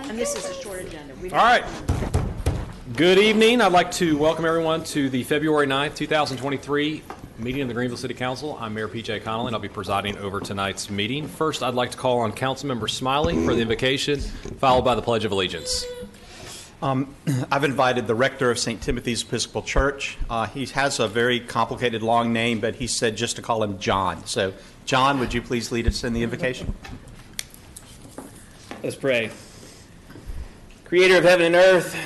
And this is a short agenda. All right. Good evening. I'd like to welcome everyone to the February 9th, 2023 meeting of the Greenville City Council. I'm Mayor P.J. Connolly, and I'll be presiding over tonight's meeting. First, I'd like to call on Councilmember Smiley for the invocation, followed by the Pledge of Allegiance. I've invited the rector of St. Timothy's Episcopal Church. He has a very complicated long name, but he said just to call him John. So, John, would you please lead us in the invocation? Let's pray. Creator of heaven and earth,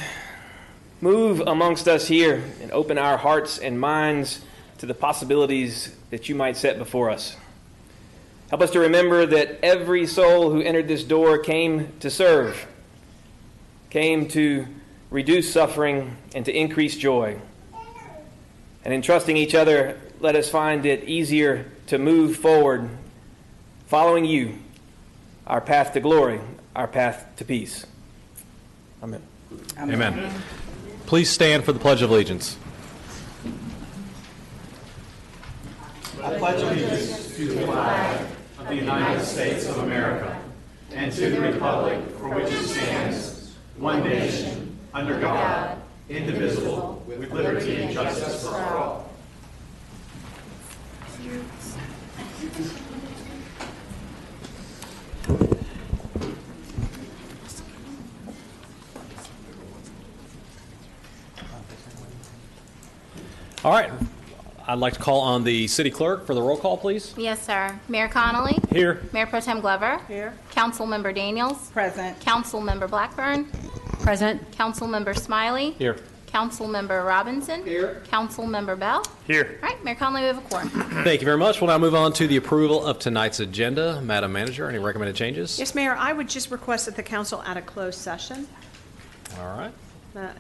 move amongst us here and open our hearts and minds to the possibilities that you might set before us. Help us to remember that every soul who entered this door came to serve, came to reduce suffering and to increase joy. And in trusting each other, let us find it easier to move forward, following you, our path to glory, our path to peace. Amen. Amen. Please stand for the Pledge of Allegiance. I pledge allegiance to the flag of the United States of America and to the republic for which it stands, one nation, under God, indivisible, with liberty and justice for all. All right. I'd like to call on the city clerk for the roll call, please. Yes, sir. Mayor Connolly. Here. Mayor Pro Tem Glover. Here. Councilmember Daniels. Present. Councilmember Blackburn. Present. Councilmember Smiley. Here. Councilmember Robinson. Here. Councilmember Bell. Here. All right, Mayor Connolly, we have a quorum. Thank you very much. We'll now move on to the approval of tonight's agenda. Madam Manager, any recommended changes? Yes, Mayor, I would just request that the council add a closed session. All right.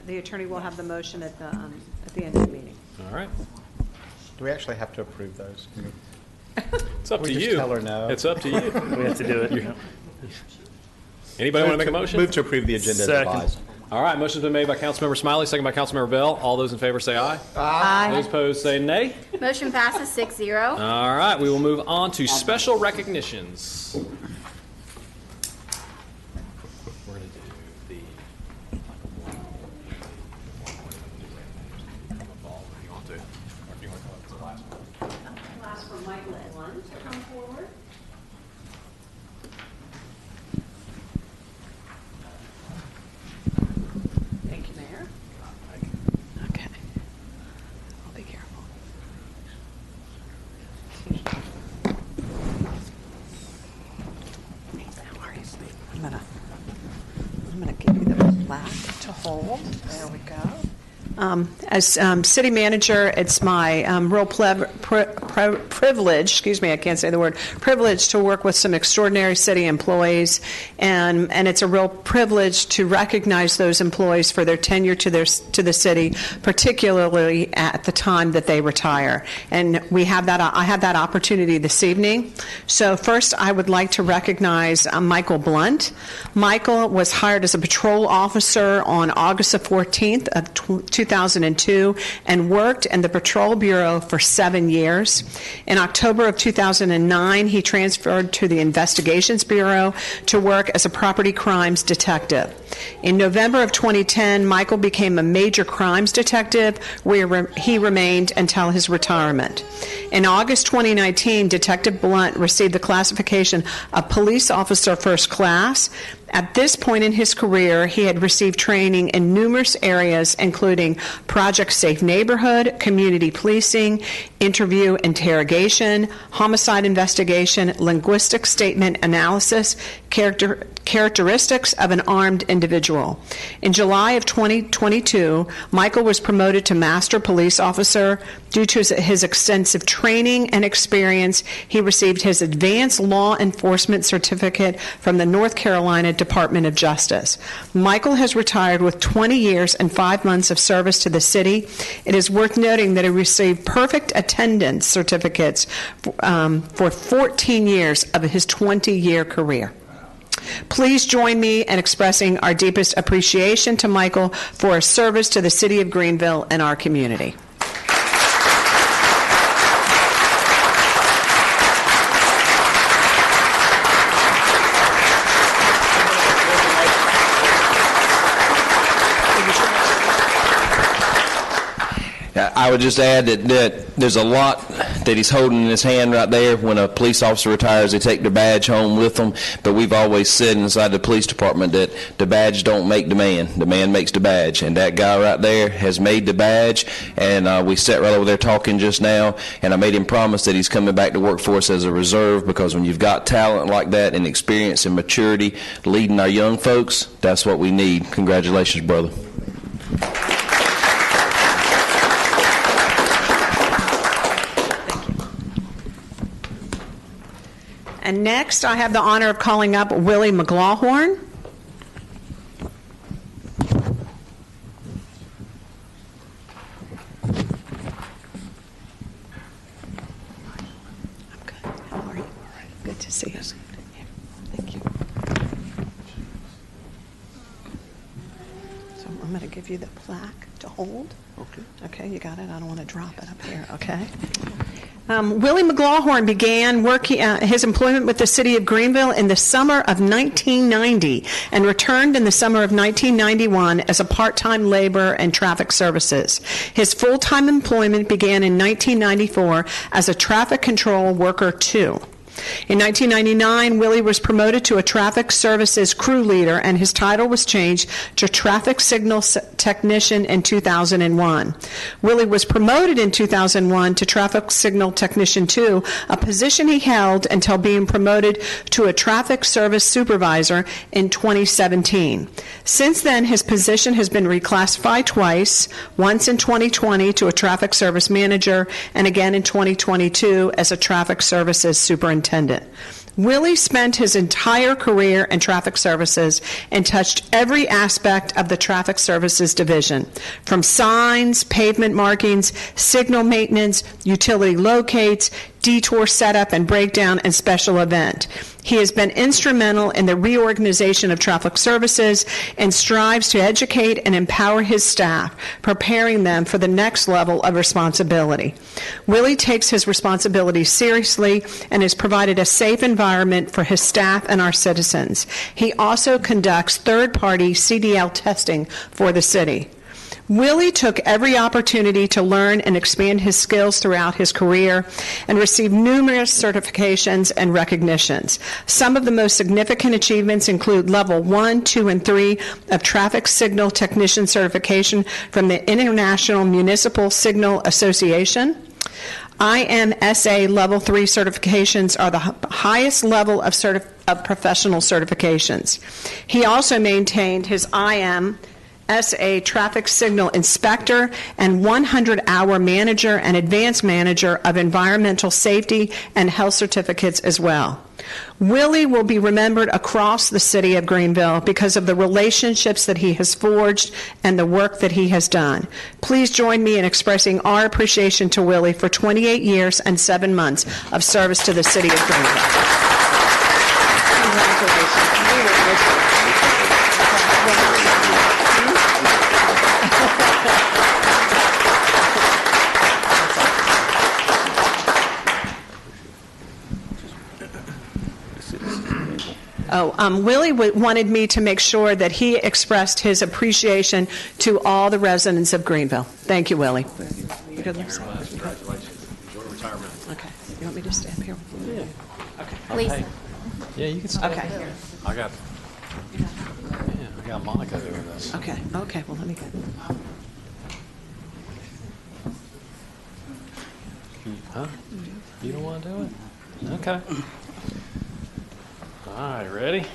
The attorney will have the motion at the end of the meeting. All right. Do we actually have to approve those? It's up to just you. tell her no? It's up to you. We have to do it. Anybody want to make a motion? Move to approve the agenda as Second. advised. All right. Motion's been made by Councilmember Smiley, second by Councilmember Bell. All those in favor say aye. Aye. Those opposed say nay. Motion passes 6-0. All right. We will move on to special recognitions. We're going to do the... Last for Michael Blunt to come forward. Thank you, Mayor. Okay. I'll be careful. How are you? I'm gonna give you the plaque to hold. There we go. As city manager, it's my real privilege, I can't say the word, privilege to work with some extraordinary city employees, and it's a real privilege to recognize those employees for their tenure to the city, particularly at the time that they retire. And I have that opportunity this evening. So first, I would like to recognize Michael Blunt. Michael was hired as a patrol officer on August the 14th of 2002 and worked in the Patrol Bureau for 7 years. In October of 2009, he transferred to the Investigations Bureau to work as a property crimes detective. In November of 2010, Michael became a major crimes detective where he remained until his retirement. In August 2019, Detective Blunt received the classification of Police Officer First Class. At this point in his career, he had received training in numerous areas, including Project Safe Neighborhood, community policing, interview interrogation, homicide investigation, linguistic statement analysis, characteristics of an armed individual. In July of 2022, Michael was promoted to Master Police Officer. Due to his extensive training and experience, he received his Advanced Law Enforcement Certificate from the North Carolina Department of Justice. Michael has retired with 20 years and 5 months of service to the city. It is worth noting that he received perfect attendance certificates for 14 years of his 20-year career. Please join me in expressing our deepest appreciation to Michael for his service to the city of Greenville and our community. I would just add that there's a lot that he's holding in his hand right there. When a police officer retires, they take their badge home with them. But we've always said inside the police department that the badge don't make the man makes the badge. And that guy right there has made the badge. And we sat right over there talking just now, and I made him promise that he's coming back to work for us as a reserve, because when you've got talent like that and experience and maturity leading our young folks, that's what we need. Congratulations, brother. And next, I have the honor of calling up Willie McLawhorn. I'm good. How are you? Good to see you. Thank you. So I'm going to give you the plaque to hold. Okay. Okay, you got it? I don't want to drop it up here, okay? Willie McLawhorn began his employment with the city of Greenville in the summer of 1990 and returned in the summer of 1991 as a part-time laborer in traffic services. His full-time employment began in 1994 as a traffic control worker 2. In 1999, Willie was promoted to a traffic services crew leader, and his title was changed to traffic signal technician in 2001. Willie was promoted in 2001 to traffic signal technician 2, a position he held until being promoted to a traffic service supervisor in 2017. Since then, his position has been reclassified twice, once in 2020 to a traffic service manager, and again in 2022 as a traffic services superintendent. Willie spent his entire career in traffic services and touched every aspect of the traffic services division, from signs, pavement markings, signal maintenance, utility locates, detour setup and breakdown, and special event. He has been instrumental in the reorganization of traffic services and strives to educate and empower his staff, preparing them for the next level of responsibility. Willie takes his responsibility seriously and has provided a safe environment for his staff and our citizens. He also conducts third-party CDL testing for the city. Willie took every opportunity to learn and expand his skills throughout his career and received numerous certifications and recognitions. Some of the most significant achievements include Level 1, 2, and 3 of Traffic Signal Technician certification from the International Municipal Signal Association. IMSA Level 3 certifications are the highest level of professional certifications. He also maintained his IMSA Traffic Signal Inspector and 100-hour Manager and Advanced Manager of Environmental Safety and Health certificates as well. Willie will be remembered across the city of Greenville because of the relationships that he has forged and the work that he has done. Please join me in expressing our appreciation to Willie for 28 years and 7 months of service to the city of Greenville. Willie wanted me to make sure that he expressed his appreciation to all the residents of Greenville. Thank you, Willie. You good, Lisa? Congratulations. Enjoy retirement. Okay. You want me to stay up here? Yeah. Okay. Lisa. Yeah, you can stay. Okay. I got Monica doing this. Okay. Okay. Well, let me get. Huh? You don't want to do it? Okay. All right, ready?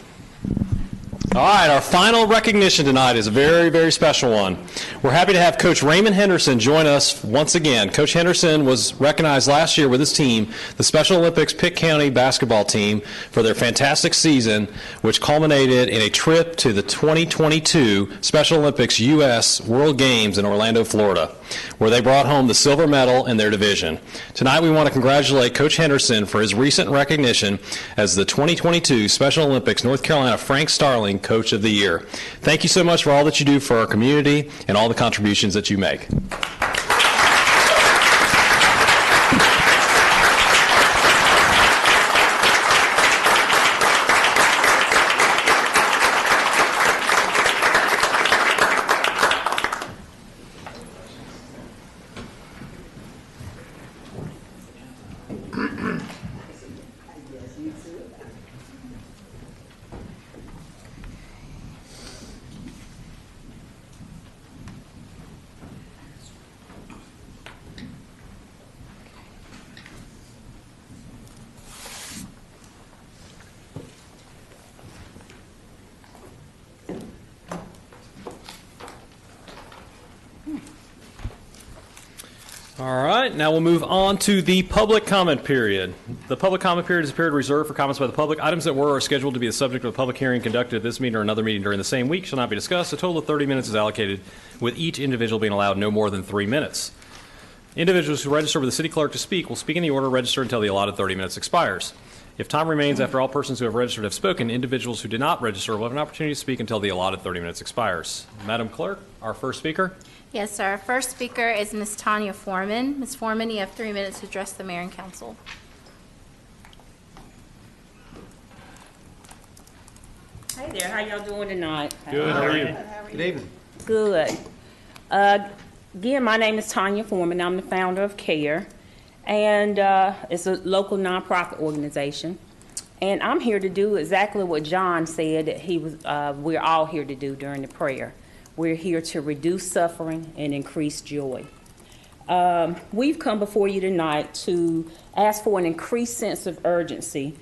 All right, our final recognition tonight is a very, very special one. We're happy to have Coach Raymond Henderson join us once again. Coach Henderson was recognized last year with his team, the Special Olympics Pitt County basketball team, for their fantastic season, which culminated in a trip to the 2022 Special Olympics U.S. World Games in Orlando, Florida, where they brought home the silver medal in their division. Tonight we want to congratulate Coach Henderson for his recent recognition as the 2022 Special Olympics North Carolina Frank Starling Coach of the Year. Thank you so much for all that you do for our community and all the contributions that you make. All right, now we'll move on to the public comment period. The public comment period is a period reserved for comments by the public. Items that were or are scheduled to be the subject of a public hearing conducted at this meeting or another meeting during the same week shall not be discussed. A total of 30 minutes is allocated, with each individual being allowed no more than 3 minutes. Individuals who register with the city clerk to speak will speak in the order registered until the allotted 30 minutes expires. If time remains after all persons who have registered have spoken, individuals who did not register will have an opportunity to speak until the allotted 30 minutes expires. Madam Clerk, our first speaker. Yes, sir. First speaker is Ms. Tanya Foreman. Ms. Foreman, you have 3 minutes to address the mayor and council. Hey there, how y'all doing tonight? Good, how are you? Good evening. Good. Again, my name is Tanya Foreman. I'm the founder of CARE, and it's a local nonprofit organization. And I'm here to do exactly what John said that we're all here to do during the prayer. We're here to reduce suffering and increase joy. We've come before you tonight to ask for an increased sense of urgency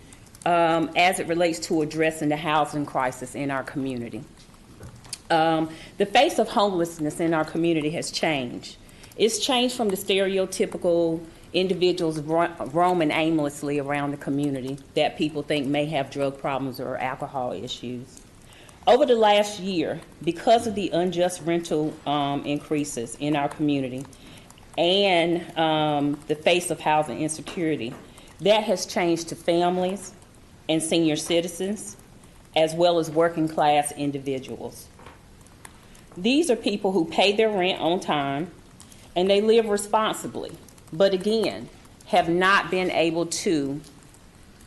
as it relates to addressing the housing crisis in our community. The face of homelessness in our community has changed. It's changed from the stereotypical individuals roaming aimlessly around the community that people think may have drug problems or alcohol issues. Over the last year, because of the unjust rental increases in our community and the face of housing insecurity, that has changed to families and senior citizens, as well as working class individuals. These are people who pay their rent on time and they live responsibly, but again, have not been able to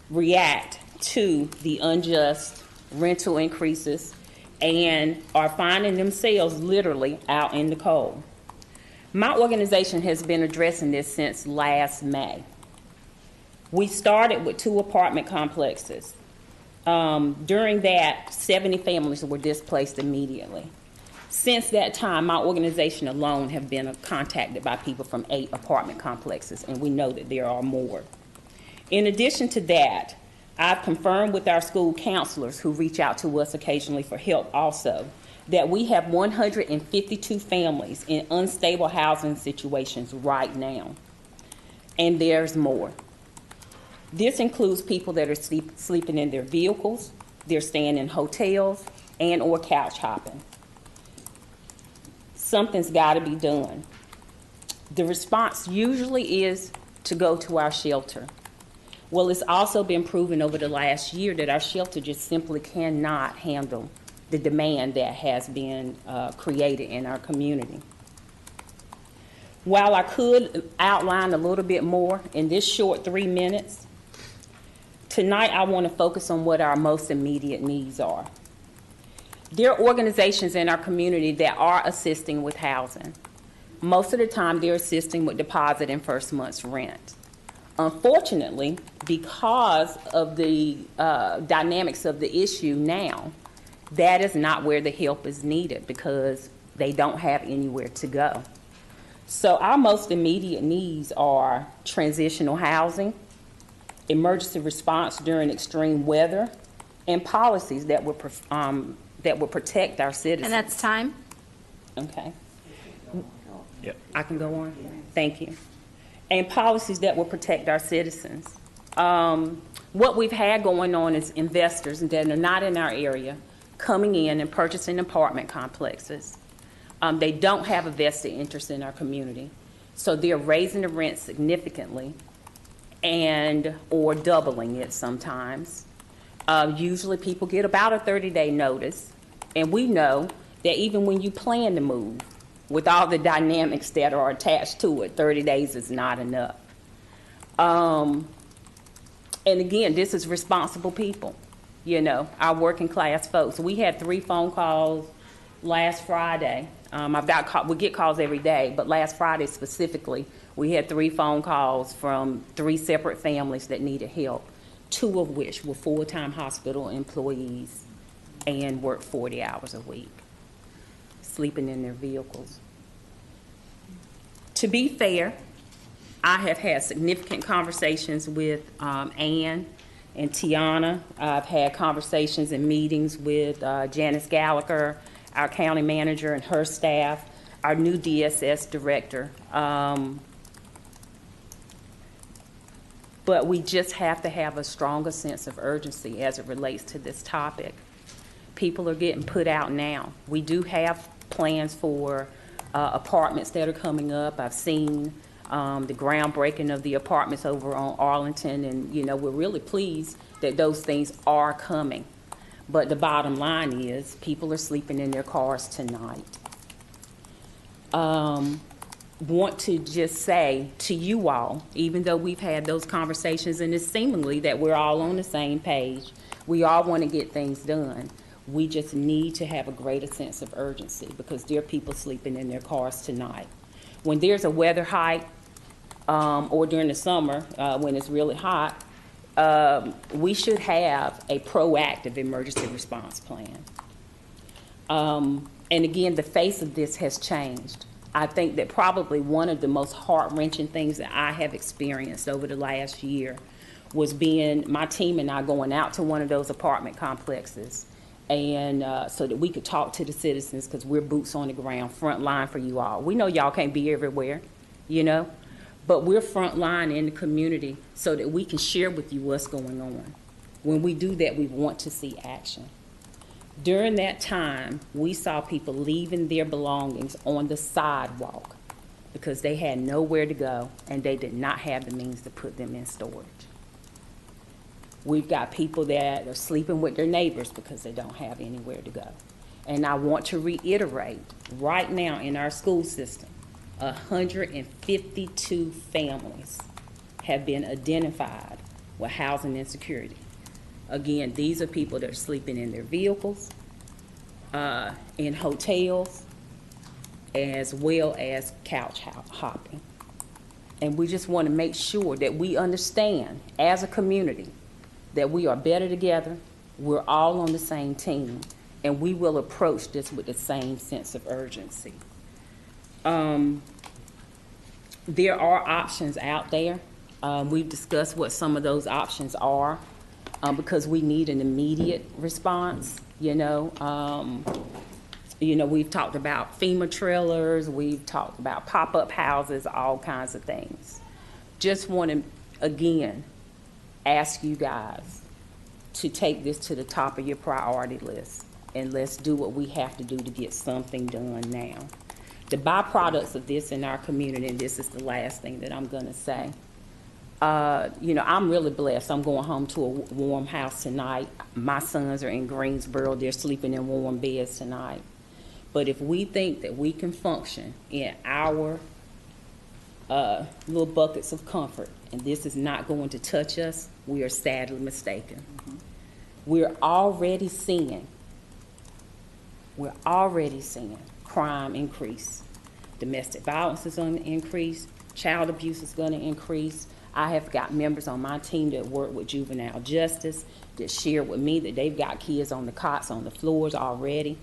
react to the unjust rental increases and are finding themselves literally out in the cold. My organization has been addressing this since last May. We started with 2 apartment complexes. During that, 70 families were displaced immediately. Since that time, my organization alone have been contacted by people from 8 apartment complexes, and we know that there are more. In addition to that, I've confirmed with our school counselors who reach out to us occasionally for help also that we have 152 families in unstable housing situations right now, and there's more. This includes people that are sleeping in their vehicles, they're staying in hotels, and or couch hopping. Something's got to be done. The response usually is to go to our shelter. Well, it's also been proven over the last year that our shelter just simply cannot handle the demand that has been created in our community. While I could outline a little bit more in this short 3 minutes, tonight I want to focus on what our most immediate needs are. There are organizations in our community that are assisting with housing. Most of the time, they're assisting with deposit and first month's rent. Unfortunately, because of the dynamics of the issue now, that is not where the help is needed because they don't have anywhere to go. So our most immediate needs are transitional housing, emergency response during extreme weather, and policies that will protect our citizens. And that's time. Okay. Yep. I can go on? Thank you. And policies that will protect our citizens. What we've had going on is investors that are not in our area coming in and purchasing apartment complexes. They don't have a vested interest in our community. So they're raising the rent significantly and or doubling it sometimes. Usually people get about a 30-day notice. And we know that even when you plan to move, with all the dynamics that are attached to it, 30 days is not enough. And again, this is responsible people, you know, our working class folks. We had 3 phone calls last Friday. We get calls every day, but last Friday specifically, we had 3 phone calls from 3 separate families that needed help, 2 of which were full-time hospital employees and worked 40 hours a week, sleeping in their vehicles. To be fair, I have had significant conversations with Ann and Tiana. I've had conversations and meetings with Janice Gallagher, our county manager and her staff, our new DSS director. But we just have to have a stronger sense of urgency as it relates to this topic. People are getting put out now. We do have plans for apartments that are coming up. I've seen the groundbreaking of the apartments over on Arlington, and we're really pleased that those things are coming. But the bottom line is people are sleeping in their cars tonight. Want to just say to you all, even though we've had those conversations and it's seemingly that we're all on the same page, we all want to get things done. We just need to have a greater sense of urgency because there are people sleeping in their cars tonight. When there's a weather hike or during the summer when it's really hot, we should have a proactive emergency response plan. And again, the face of this has changed. I think that probably one of the most heart-wrenching things that I have experienced over the last year was my team and I going out to one of those apartment complexes and so that we could talk to the citizens because we're boots on the ground, front line for you all. We know y'all can't be everywhere, but we're front line in the community so that we can share with you what's going on. When we do that, we want to see action. During that time, we saw people leaving their belongings on the sidewalk because they had nowhere to go and they did not have the means to put them in storage. We've got people that are sleeping with their neighbors because they don't have anywhere to go. And I want to reiterate, right now in our school system, 152 families have been identified with housing insecurity. Again, these are people that are sleeping in their vehicles, in hotels, as well as couch hopping. And we just want to make sure that we understand as a community that we are better together, we're all on the same team, and we will approach this with the same sense of urgency. There are options out there. We've discussed what some of those options are. Because we need an immediate response, we've talked about FEMA trailers, we've talked about pop-up houses, all kinds of things. Just want to, again, ask you guys to take this to the top of your priority list, and let's do what we have to do to get something done now. The byproducts of this in our community, and this is the last thing that I'm going to say, I'm really blessed. I'm going home to a warm house tonight. My sons are in Greensboro. They're sleeping in warm beds tonight. But if we think that we can function in our little buckets of comfort, and this is not going to touch us, we are sadly mistaken. Mm-hmm. We're already seeing crime increase. Domestic violence is going to increase. Child abuse is going to increase. I have got members on my team that work with juvenile justice that share with me that they've got kids on the cots, on the floors already.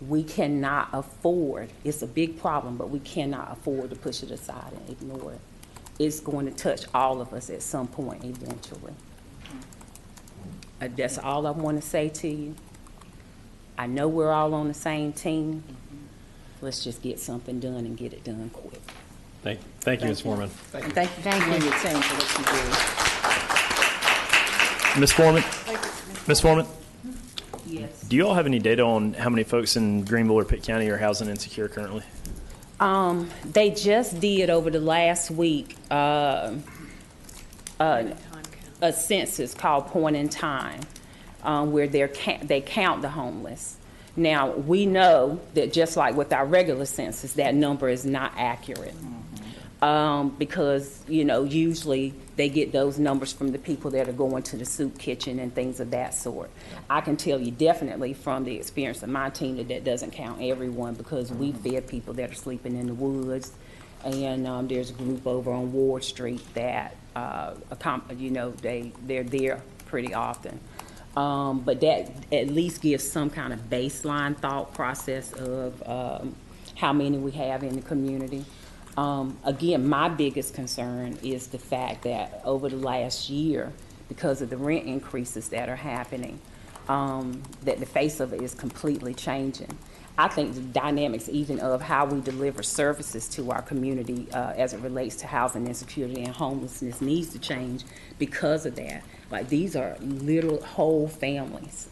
We cannot afford, it's a big problem, but we cannot afford to push it aside and ignore it. It's going to touch all of us at some point eventually. That's all I want to say to you. I know we're all on the same team. Let's just get something done and get it done quick. Thank you, Ms. Foreman. Thank you for your team for what you do. Ms. Foreman? Ms. Foreman? Yes. Do you all have any data on how many folks in Greenville or Pitt County are housing insecure currently? They just did over the last week a census called Point in Time, where they count the homeless. Now, we know that just like with our regular census, that number is not accurate. Because, usually they get those numbers from the people that are going to the soup kitchen and things of that sort. I can tell you definitely from the experience of my team that doesn't count everyone because we fed people that are sleeping in the woods. And there's a group over on Ward Street that, they're there pretty often. But that at least gives some kind of baseline thought process of how many we have in the community. Again, my biggest concern is the fact that over the last year, because of the rent increases that are happening, that the face of it is completely changing. I think the dynamics even of how we deliver services to our community as it relates to housing insecurity and homelessness needs to change because of that. Like, these are little whole families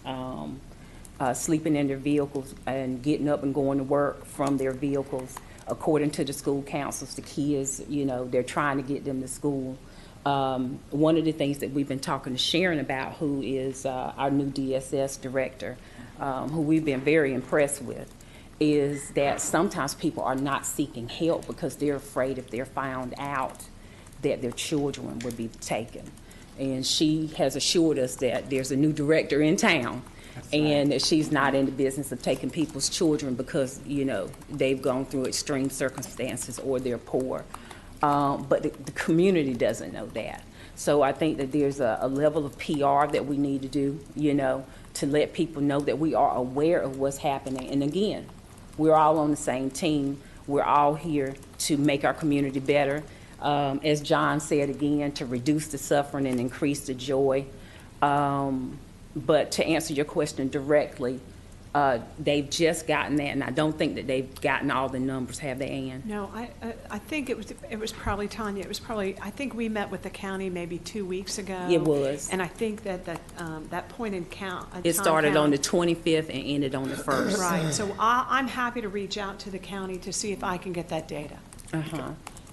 sleeping in their vehicles and getting up and going to work from their vehicles. According to the school councils, the kids, you know, they're trying to get them to school. One of the things that we've been talking to Sharon about, who is our new DSS director, who we've been very impressed with, is that sometimes people are not seeking help because they're afraid if they're found out that their children would be taken. And she has assured us that there's a new director in town, and that she's not in the business of taking people's children because, you know, they've gone through extreme circumstances or they're poor. But the community doesn't know that. So I think that there's a level of PR that we need to do, you know, to let people know that we are aware of what's happening. And again, we're all on the same team. We're all here to make our community better. As John said again, to reduce the suffering and increase the joy. But to answer your question directly, they've just gotten that, and I don't think that they've gotten all the numbers, have they, Ann? No, I think it was probably, Tanya, I think we met with the county maybe 2 weeks ago. It was. And I think that point in count. It started on the 25th and ended on the 1st. Right, so I'm happy to reach out to the county to see if I can get that data.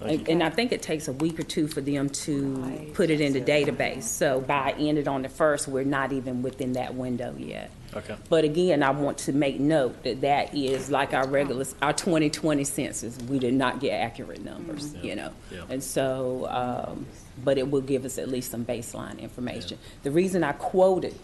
And I think it takes a week or two for them to put it in the database. So by ended on the 1st, we're not even within that window yet. Okay. But again, I want to make note that that is like our 2020 census. We did not get accurate numbers, you know. Yeah. And so, but it will give us at least some baseline information. The reason I quoted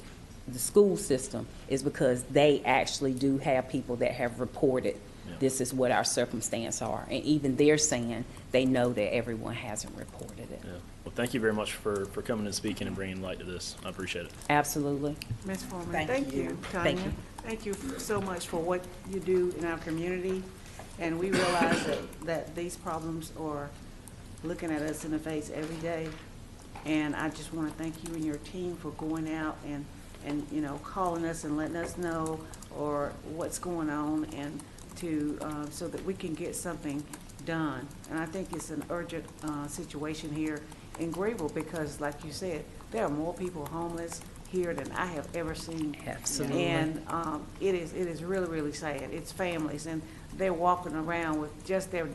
the school system is because they actually do have people that have reported this is what our circumstances are. And even they're saying they know that everyone hasn't reported it. Yeah. Well, thank you very much for coming and speaking and bringing light to this. I appreciate it. Absolutely. Ms. Foreman, thank you, Tanya. Tanya. Thank you so much for what you do in our community. And we realize that these problems are looking at us in the face every day. And I just want to thank you and your team for going out and you know, calling us and letting us know or what's going on, and to so that we can get something done. And I think it's an urgent situation here in Greenville because, like you said, there are more people homeless here than I have ever seen. Absolutely. And it is really, really sad. It's families, and they're walking around with just their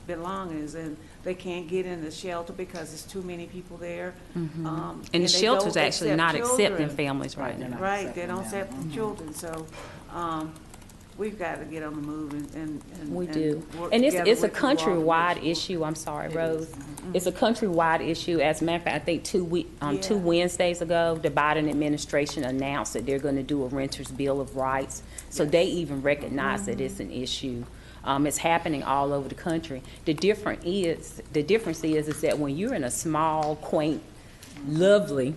belongings, and they can't get in the shelter because there's too many people there. And the shelter's actually not accepting families right now. Right, they don't accept the children. So we've got to get on the move and We do. work And together it's a with the law countrywide issue. I'm sorry, Rose. It's a countrywide issue. As a matter of fact, I think 2 Wednesdays ago, the Biden administration announced that they're going to do a renter's bill of rights. So they even recognize that it's an issue. It's happening all over the country. The difference is that when you're in a small, quaint, lovely,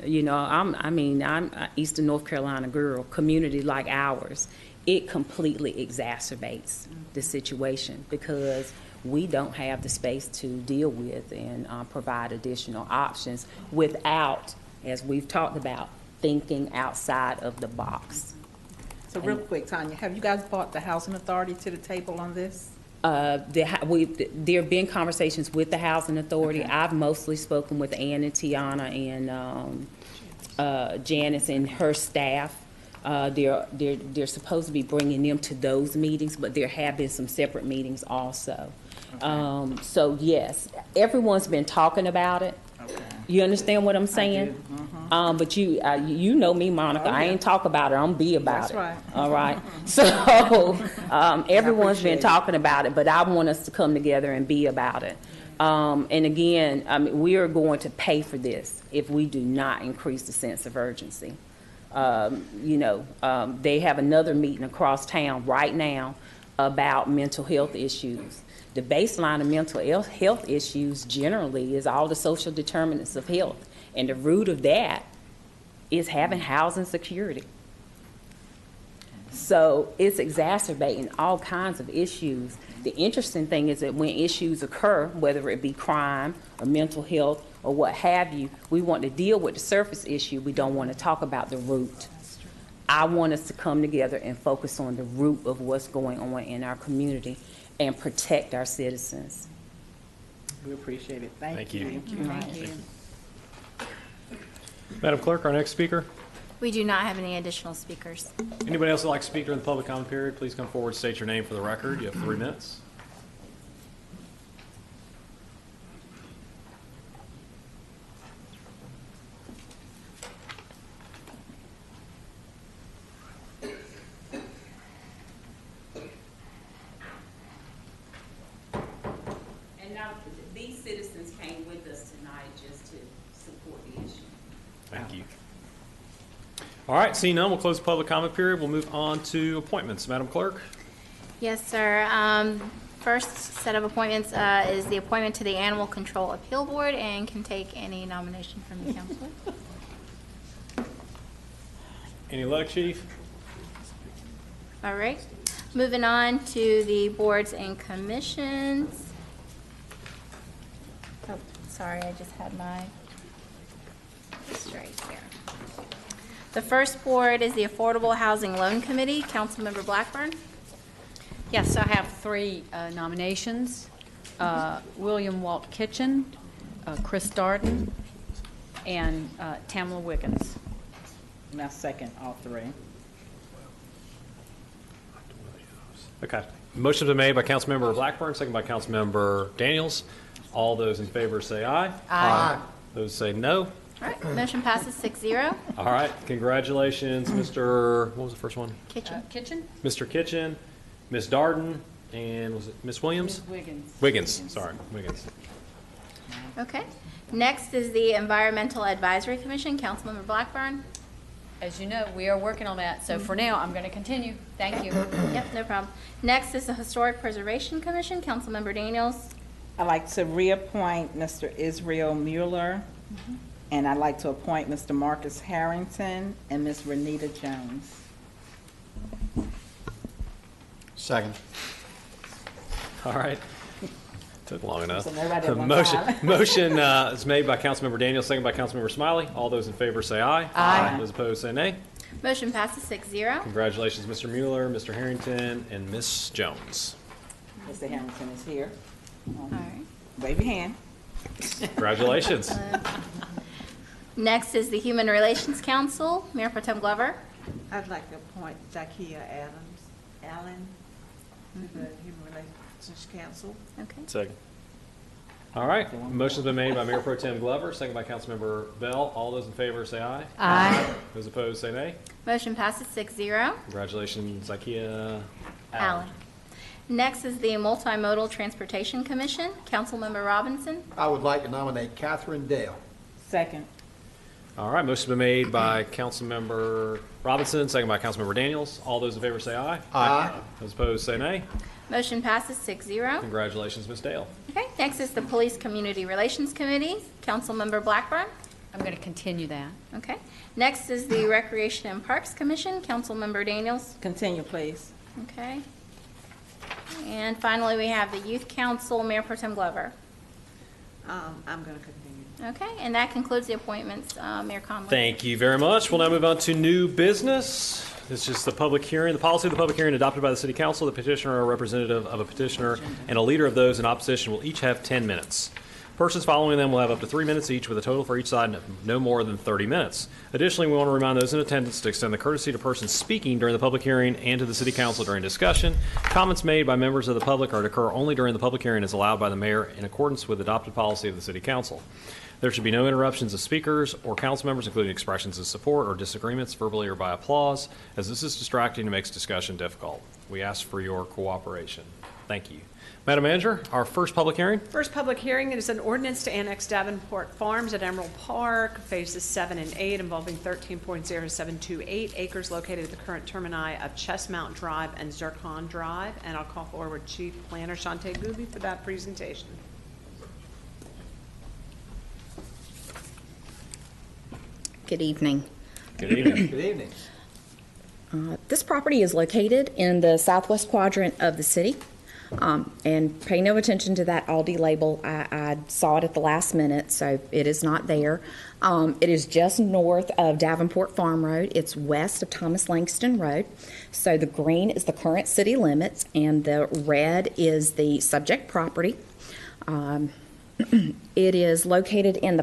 you know, I'm an Eastern North Carolina girl, community like ours, it completely exacerbates the situation because we don't have the space to deal with and provide additional options without, as we've talked about, thinking outside of the box. So real quick, Tanya, have you guys brought the Housing Authority to the table on this? There have been conversations with the Housing Authority. Okay. I've mostly spoken with Ann and Tiana and Janice and her staff. They're supposed to be bringing them to those meetings, but there have been some separate meetings also. Okay. So yes, everyone's been talking about it. Okay. You understand what I'm saying? But you know me, Monica. Oh, yeah. I ain't talk about it. I'm be about That's it. Right. All right. So everyone's been talking about it, but I want us to come together and be about it. And again, we are going to pay for this if we do not increase the sense of urgency. They have another meeting across town right now about mental health issues. The baseline of mental health issues generally is all the social determinants of health. And the root of that is having housing security. So it's exacerbating all kinds of issues. The interesting thing is that when issues occur, whether it be crime or mental health or what have you, we want to deal with the surface issue. We don't want to talk about the root. I want us to come together and focus on the root of what's going on in our community and protect our citizens. We appreciate it. Thank you. Thank you. Madam Clerk, our next speaker. We do not have any additional speakers. Anybody else that would like to speak during the public comment period, please come forward, state your name for the record. You have 3 minutes. And now, these citizens came with us tonight just to support the issue. Thank you. All right, seeing none, we'll close the public comment period. We'll move on to appointments. Madam Clerk? Yes, sir. First set of appointments is the appointment to the Animal Control Appeal Board, and can take any nomination from the council. Any luck, Chief? All right. Moving on to the boards and commissions. Oh, sorry, I just had my list right here. The first board is the Affordable Housing Loan Committee. Councilmember Blackburn. Yes, I have 3 nominations. William Walt Kitchen, Chris Darden, and Tamla Wiggins. And I second all 3. Okay. Motion's been made by Councilmember Blackburn, second by Councilmember Daniels. All those in favor say aye. Aye. Those say no. All right, motion passes 6-0. All right, congratulations, Mr. What was the first one? Kitchen. Kitchen? Mr. Kitchen, Ms. Darden, and was it Ms. Williams? Wiggins. Wiggins, sorry, Wiggins. Okay. Next is the Environmental Advisory Commission. Councilmember Blackburn. As you know, we are working on that, so for now, I'm going to continue. Thank you. Yep, no problem. Next is the Historic Preservation Commission. Councilmember Daniels. I'd like to reappoint Mr. Israel Mueller, and I'd like to appoint Mr. Marcus Harrington and Ms. Renita Jones. Second. All right. Took long enough. So everybody at one Motion time. motion is made by Councilmember Daniels, second by Councilmember Smiley. All those in favor say aye. Aye. Those opposed say nay. Motion passes 6-0. Congratulations, Mr. Mueller, Mr. Harrington, and Ms. Jones. Mr. Harrington is here. All right. Wave your hand. Congratulations. Next is the Human Relations Council. Mayor Pro Tem Glover. I'd like to appoint Zakia Allen to the Human Relations Council. Okay. Second. All right. Motion's been made by Mayor Pro Tem Glover, second by Councilmember Bell. All those in favor say aye. Aye. Those opposed say nay. Motion passes 6-0. Congratulations, Zakia Allen. Next is the Multimodal Transportation Commission. Councilmember Robinson. I would like to nominate Catherine Dale. Second. All right. Motion's been made by Councilmember Robinson, second by Councilmember Daniels. All those in favor say aye. Aye. Those opposed say nay. Motion passes 6-0. Congratulations, Ms. Dale. Okay. Next is the Police Community Relations Committee. Councilmember Blackburn. I'm going to continue that. Okay. Next is the Recreation and Parks Commission. Councilmember Daniels. Continue, please. Okay. And finally, we have the Youth Council, Mayor Pro Tem Glover. I'm going to continue. Okay, and that concludes the appointments, Mayor Conley. Thank you very much. We'll now move on to new business. This is the public hearing. The policy of the public hearing adopted by the City Council. The petitioner or representative of a petitioner and a leader of those in opposition will each have 10 minutes. Persons following them will have up to 3 minutes each, with a total for each side of no more than 30 minutes. Additionally, we want to remind those in attendance to extend the courtesy to persons speaking during the public hearing and to the City Council during discussion. Comments made by members of the public are to occur only during the public hearing as allowed by the mayor in accordance with adopted policy of the City Council. There should be no interruptions of speakers or council members, including expressions of support or disagreements, verbally or by applause, as this is distracting and makes discussion difficult. We ask for your cooperation. Thank you. Madam Manager, our first public hearing. First public hearing is an ordinance to annex Davenport Farms at Emerald Park, phases 7 and 8, involving 13.0728 acres located at the current termini of Chestmount Drive and Zircon Drive. And I'll call forward Chief Planner Shante Gooby for that presentation. Good evening. Good evening. Good evening. This property is located in the southwest quadrant of the city. And pay no attention to that Aldi label. I saw it at the last minute, so it is not there. It is just north of Davenport Farm Road. It's west of Thomas Langston Road. So the green is the current city limits, and the red is the subject property. It is located in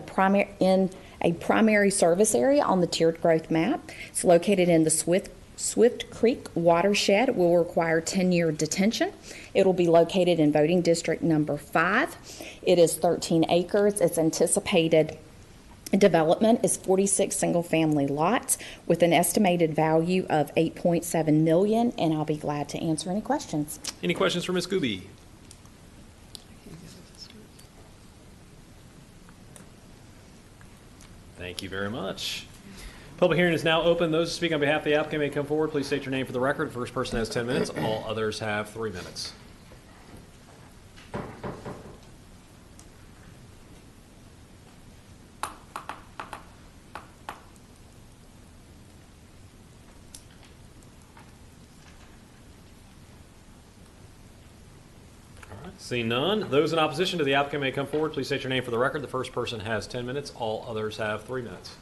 a primary service area on the tiered growth map. It's located in the Swift Creek watershed. It will require 10-year detention. It will be located in voting district number 5. It is 13 acres. Its anticipated development is 46 single-family lots with an estimated value of $8.7 million, and I'll be glad to answer any questions. Any questions for Ms. Gooby? Thank you very much. Public hearing is now open. Those who speak on behalf of the applicant may come forward. Please state your name for the record. First person has 10 minutes. All others have 3 minutes. Seeing none, those in opposition to the applicant may come forward. Please state your name for the record. The first person has 10 minutes. All others have 3 minutes.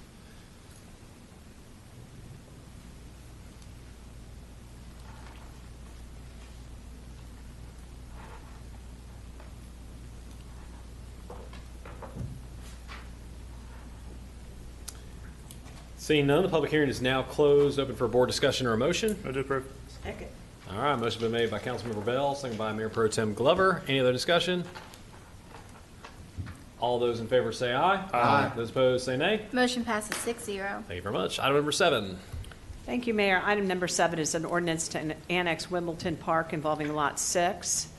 Seeing none, the public hearing is now closed. Open for a board discussion or a motion. Move to approve. Second. All right, motion been made by Councilmember Bell, second by Mayor Pro Tem Glover. Any other discussion? All those in favor say aye. Aye. Those opposed say nay. Motion passes 6-0. Thank you very much. Item number 7. Thank you, Mayor. Item number 7 is an ordinance to annex Wimbledon Park involving Lot 6,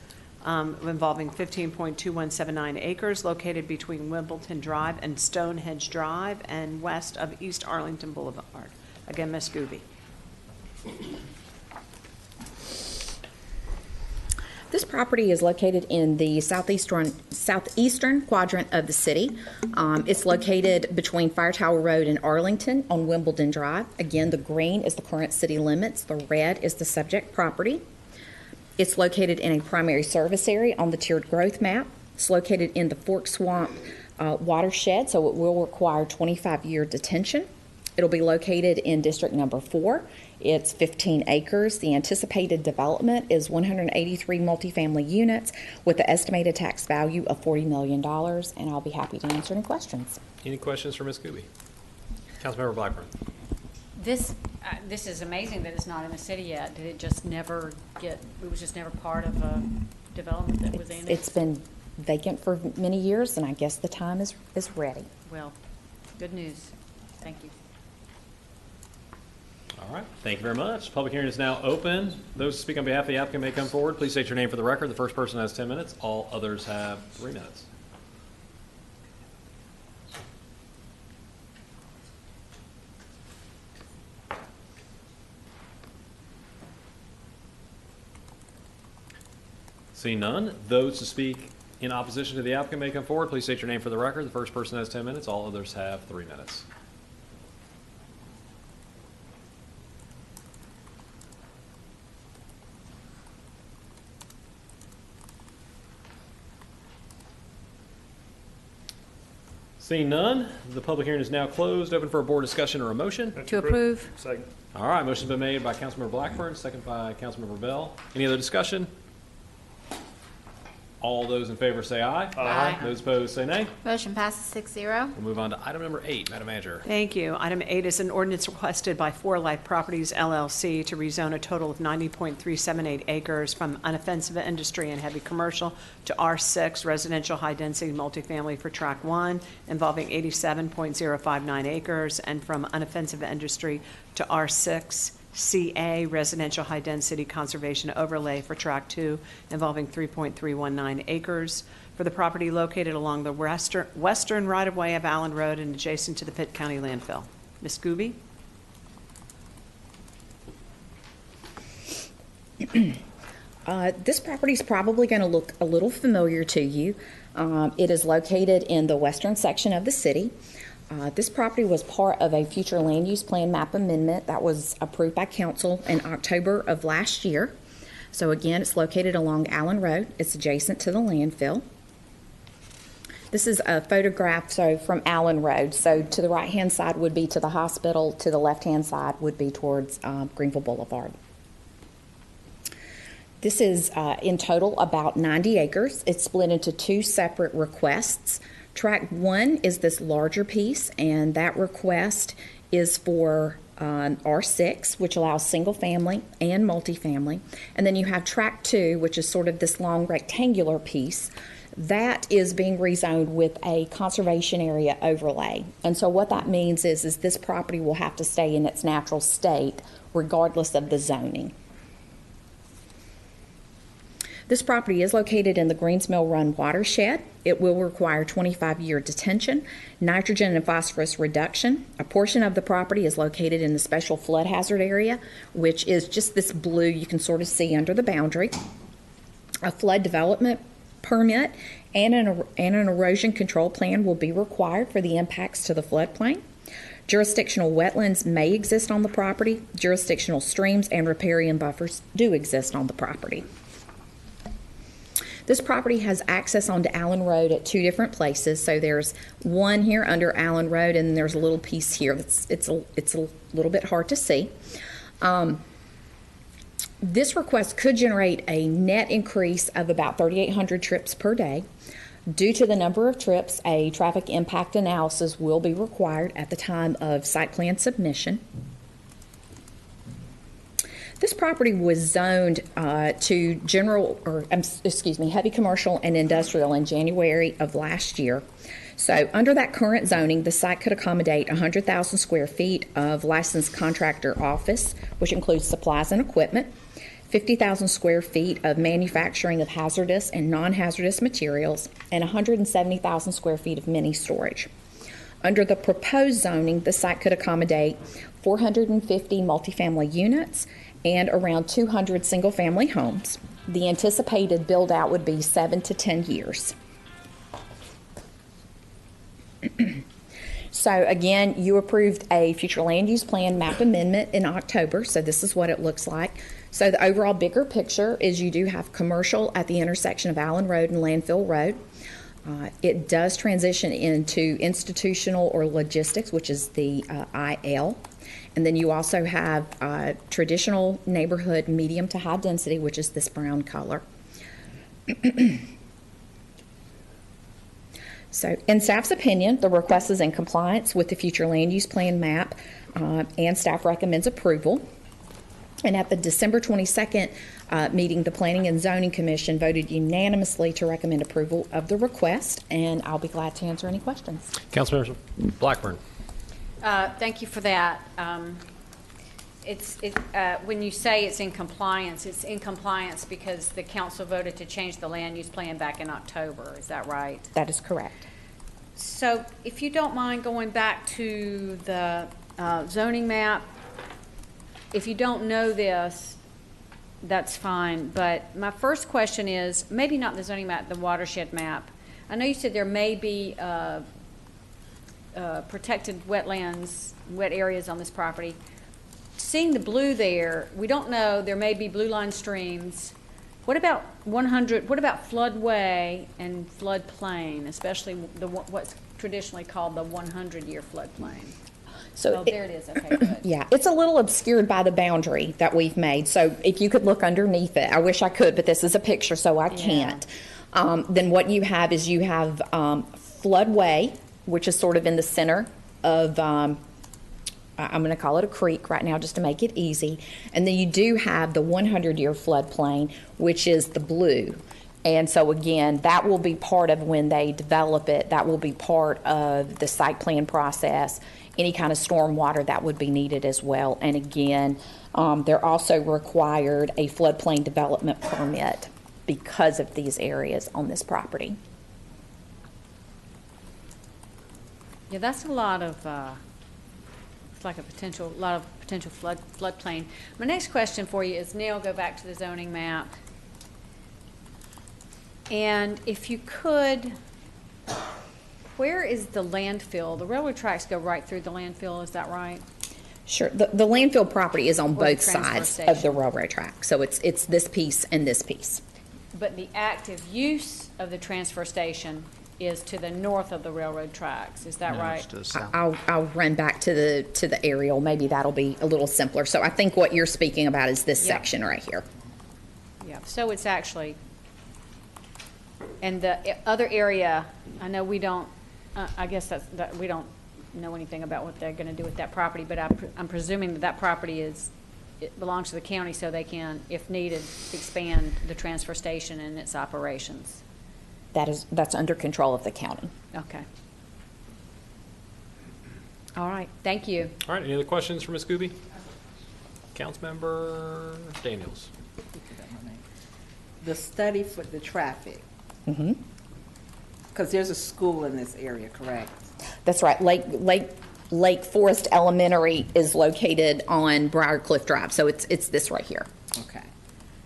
involving 15.2179 acres located between Wimbledon Drive and Stonehenge Drive and west of East Arlington Boulevard. Again, Ms. Gooby. This property is located in the southeastern quadrant of the city. It's located between Fire Tower Road and Arlington on Wimbledon Drive. Again, the green is the current city limits. The red is the subject property. It's located in a primary service area on the tiered growth map. It's located in the Fork Swamp watershed, so it will require 25-year detention. It'll be located in district number 4. It's 15 acres. The anticipated development is 183 multifamily units with an estimated tax value of $40 million, and I'll be happy to answer any questions. Any questions for Ms. Gooby? Councilmember Blackburn. This is amazing that it's not in the city yet. Did it just never it was just never part of a development that was annexed? It's been vacant for many years, and I guess the time is ready. Well, good news. Thank you. All right. Thank you very much. Public hearing is now open. Those who speak on behalf of the applicant may come forward. Please state your name for the record. The first person has 10 minutes. All others have 3 minutes. Seeing none, those to speak in opposition to the applicant may come forward. Please state your name for the record. The first person has 10 minutes. All others have 3 minutes. Seeing none, the public hearing is now closed. Open for a board discussion or a motion. To approve. Second. All right, motion's been made by Councilmember Blackburn, second by Councilmember Bell. Any other discussion? All those in favor say aye. Aye. Those opposed say nay. Motion passes 6-0. We'll move on to item number 8, Madam Manager. Thank you. Item 8 is an ordinance requested by 4 Life Properties LLC to rezone a total of 90.378 acres from unoffensive industry and heavy commercial to R6 residential high-density multifamily for Tract 1 involving 87.059 acres, and from unoffensive industry to R6 CA residential high-density conservation overlay for Tract 2 involving 3.319 acres for the property located along the western right-of-way of Allen Road and adjacent to the Pitt County landfill. Ms. Gooby? This property is probably going to look a little familiar to you. It is located in the western section of the city. This property was part of a future land use plan map amendment that was approved by council in October of last year. So again, it's located along Allen Road. It's adjacent to the landfill. This is a photograph from Allen Road. So to the right-hand side would be to the hospital. To the left-hand side would be towards Greenville Boulevard. This is in total about 90 acres. It's split into two separate requests. Tract 1 is this larger piece, and that request is for R6, which allows single family and multifamily. And then you have Tract 2, which is sort of this long rectangular piece. That is being rezoned with a conservation area overlay. And so what that means is this property will have to stay in its natural state regardless of the zoning. This property is located in the Greens Mill Run watershed. It will require 25-year detention, nitrogen and phosphorus reduction. A portion of the property is located in the special flood hazard area, which is just this blue you can sort of see under the boundary. A flood development permit and an erosion control plan will be required for the impacts to the floodplain. Jurisdictional wetlands may exist on the property. Jurisdictional streams and riparian buffers do exist on the property. This property has access onto Allen Road at two different places. So there's one here under Allen Road, and there's a little piece here. It's a little bit hard to see. This request could generate a net increase of about 3,800 trips per day. Due to the number of trips, a traffic impact analysis will be required at the time of site plan submission. This property was zoned to heavy commercial and industrial in January of last year. So under that current zoning, the site could accommodate 100,000 square feet of licensed contractor office, which includes supplies and equipment, 50,000 square feet of manufacturing of hazardous and non-hazardous materials, and 170,000 square feet of mini storage. Under the proposed zoning, the site could accommodate 450 multifamily units and around 200 single-family homes. The anticipated build-out would be 7 to 10 years. So again, you approved a future land use plan map amendment in October, so this is what it looks like. So the overall bigger picture is you do have commercial at the intersection of Allen Road and Landfill Road. It does transition into institutional or logistics, which is the IL. And then you also have traditional neighborhood medium to high density, which is this brown color. So in staff's opinion, the request is in compliance with the future land use plan map, and staff recommends approval. And at the December 22nd meeting, the Planning and Zoning Commission voted unanimously to recommend approval of the request, and I'll be glad to answer any questions. Councilmember Blackburn. Thank you for that. When you say it's in compliance because the council voted to change the land use plan back in October. Is that right? That is correct. So if you don't mind going back to the zoning map, if you don't know this, that's fine. But my first question is, maybe not the zoning map, the watershed map. I know you said there may be protected wetlands, wet areas on this property. Seeing the blue there, we don't know, there may be blue line streams. What about floodway and floodplain, especially what's traditionally called the 100-year floodplain? So there it is. Okay, good. Yeah, it's a little obscured by the boundary that we've made. So if you could look underneath it, I wish I could, but this is a picture, so I can't. Then what you have is floodway, which is sort of in the center of, I'm going to call it a creek right now just to make it easy. And then you do have the 100-year floodplain, which is the blue. And so again, that will be part of when they develop it. That will be part of the site plan process. Any kind of storm water that would be needed as well. And again, they're also required a floodplain development permit because of these areas on this property. Yeah, that's a lot of, it's like a lot of potential floodplain. My next question for you is, Neil, go back to the zoning map. And if you could, where is the landfill? The railroad tracks go right through the landfill, is that right? Sure. The landfill property is on the both transfer sides of the station. railroad track. So it's this piece and this piece. But the active use of the transfer station is to the north of the railroad tracks, is that right? I'll run back to the aerial. Maybe that'll be a little simpler. So I think what you're speaking about is this Yep. section right here. Yeah, so it's actually, and the other area, I know we don't, I guess that we don't know anything about what they're gonna do with that property, but I'm presuming that property it belongs to the county, so they can, if needed, expand the transfer station and its operations. That's under control of the county. Okay. All right, thank you. All right, any other questions for Ms. Gooby? Councilmember Daniels. The study for the traffic, Mm-hmm. because there's a school in this area, correct? That's right. Lake Forest Elementary is located on Briarcliff Drive, so it's this right here. Okay.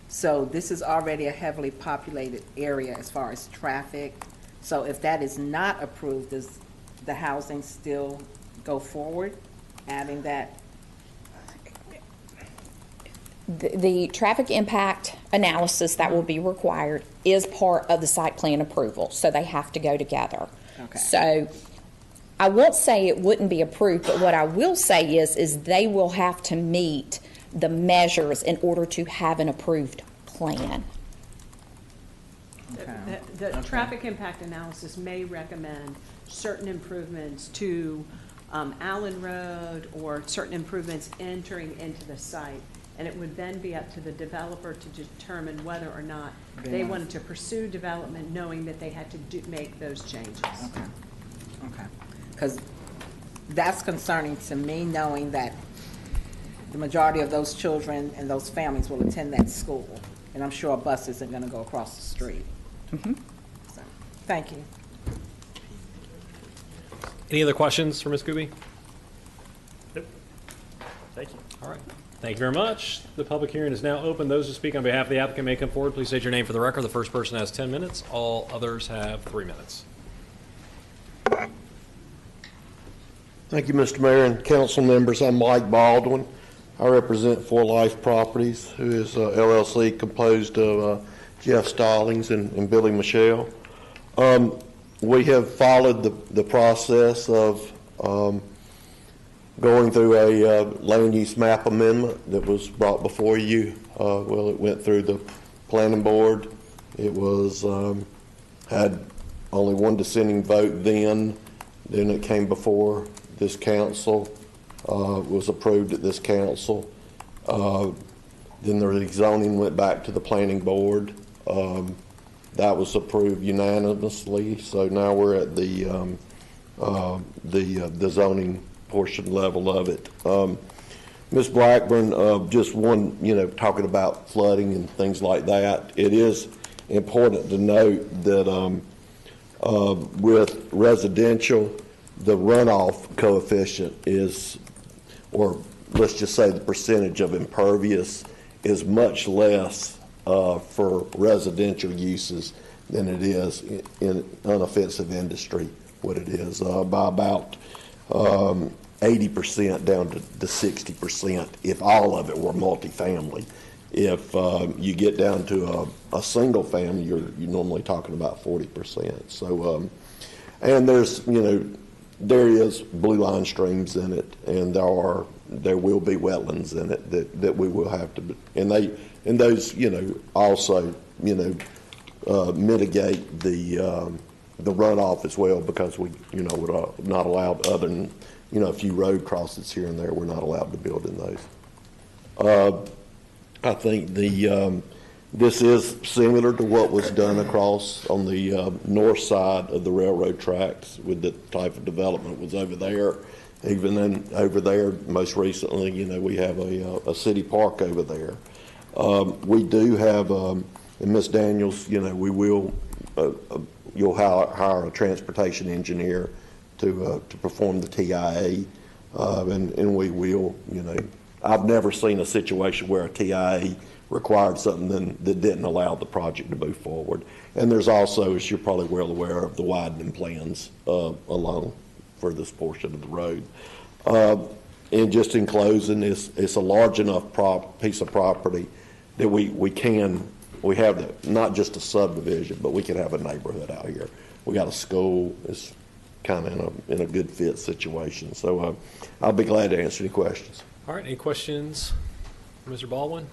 So this is already a heavily populated area as far as traffic. So if that is not approved, does the housing still go forward, adding that? The traffic impact analysis that will be required is part of the site plan approval, so they have to go together. Okay. So I won't say it wouldn't be approved, but what I will say is they will have to meet the measures in order to have an approved plan. The traffic impact analysis may recommend certain improvements to Allen Road or certain improvements entering into the site. And it would then be up to the developer to determine whether or not they wanted to pursue development, knowing that they had to make those changes. Okay. Okay. Because that's concerning to me, knowing that the majority of those children and those families will attend that school. And I'm sure a bus isn't going to go across the street. Mm-hmm. So, thank you. Any other questions for Ms. Gooby? Nope. Thank you. All right. Thank you very much. The public hearing is now open. Those who speak on behalf of the applicant may come forward. Please state your name for the record. The first person has 10 minutes. All others have 3 minutes. Thank you, Mr. Mayor and council members. I'm Mike Baldwin. I represent For Life Properties, who is a LLC composed of Jeff Starlings and Billy Michelle. We have followed the process of going through a land use map amendment that was brought before you. Well, it went through the planning board. It was had only one dissenting vote then. Then it came before this council, was approved at this council. Then the rezoning went back to the planning board. That was approved unanimously. So now we're at the zoning portion level of it. Ms. Blackburn, just one, talking about flooding and things like that, it is important to note that with residential, the runoff coefficient is, or let's just say the percentage of impervious is much less for residential uses than it is in unoffensive industry, what it is, by about 80% down to 60% if all of it were multifamily. If you get down to a single family, you're normally talking about 40%. So, and there's, there is blue line streams in it, and there will be wetlands in it that we will have to, and those, also, mitigate the runoff as well, because we're not allowed, other than a few road crossings here and there, we're not allowed to build in those. I think this is similar to what was done across on the north side of the railroad tracks with the type of development was over there. Even then, over there, most recently, we have a city park over there. We do have, and Ms. Daniels, we will, you'll hire a transportation engineer to perform the TIA, and we will, I've never seen a situation where a TIA required something that didn't allow the project to move forward. And there's also, as you're probably well aware of, the widening plans along for this portion of the road. And just in closing, it's a large enough piece of property that we have not just a subdivision, but we can have a neighborhood out here. We got a school. It's kind of in a good fit situation. So I'll be glad to answer any questions. All right, any questions, Mr. Baldwin?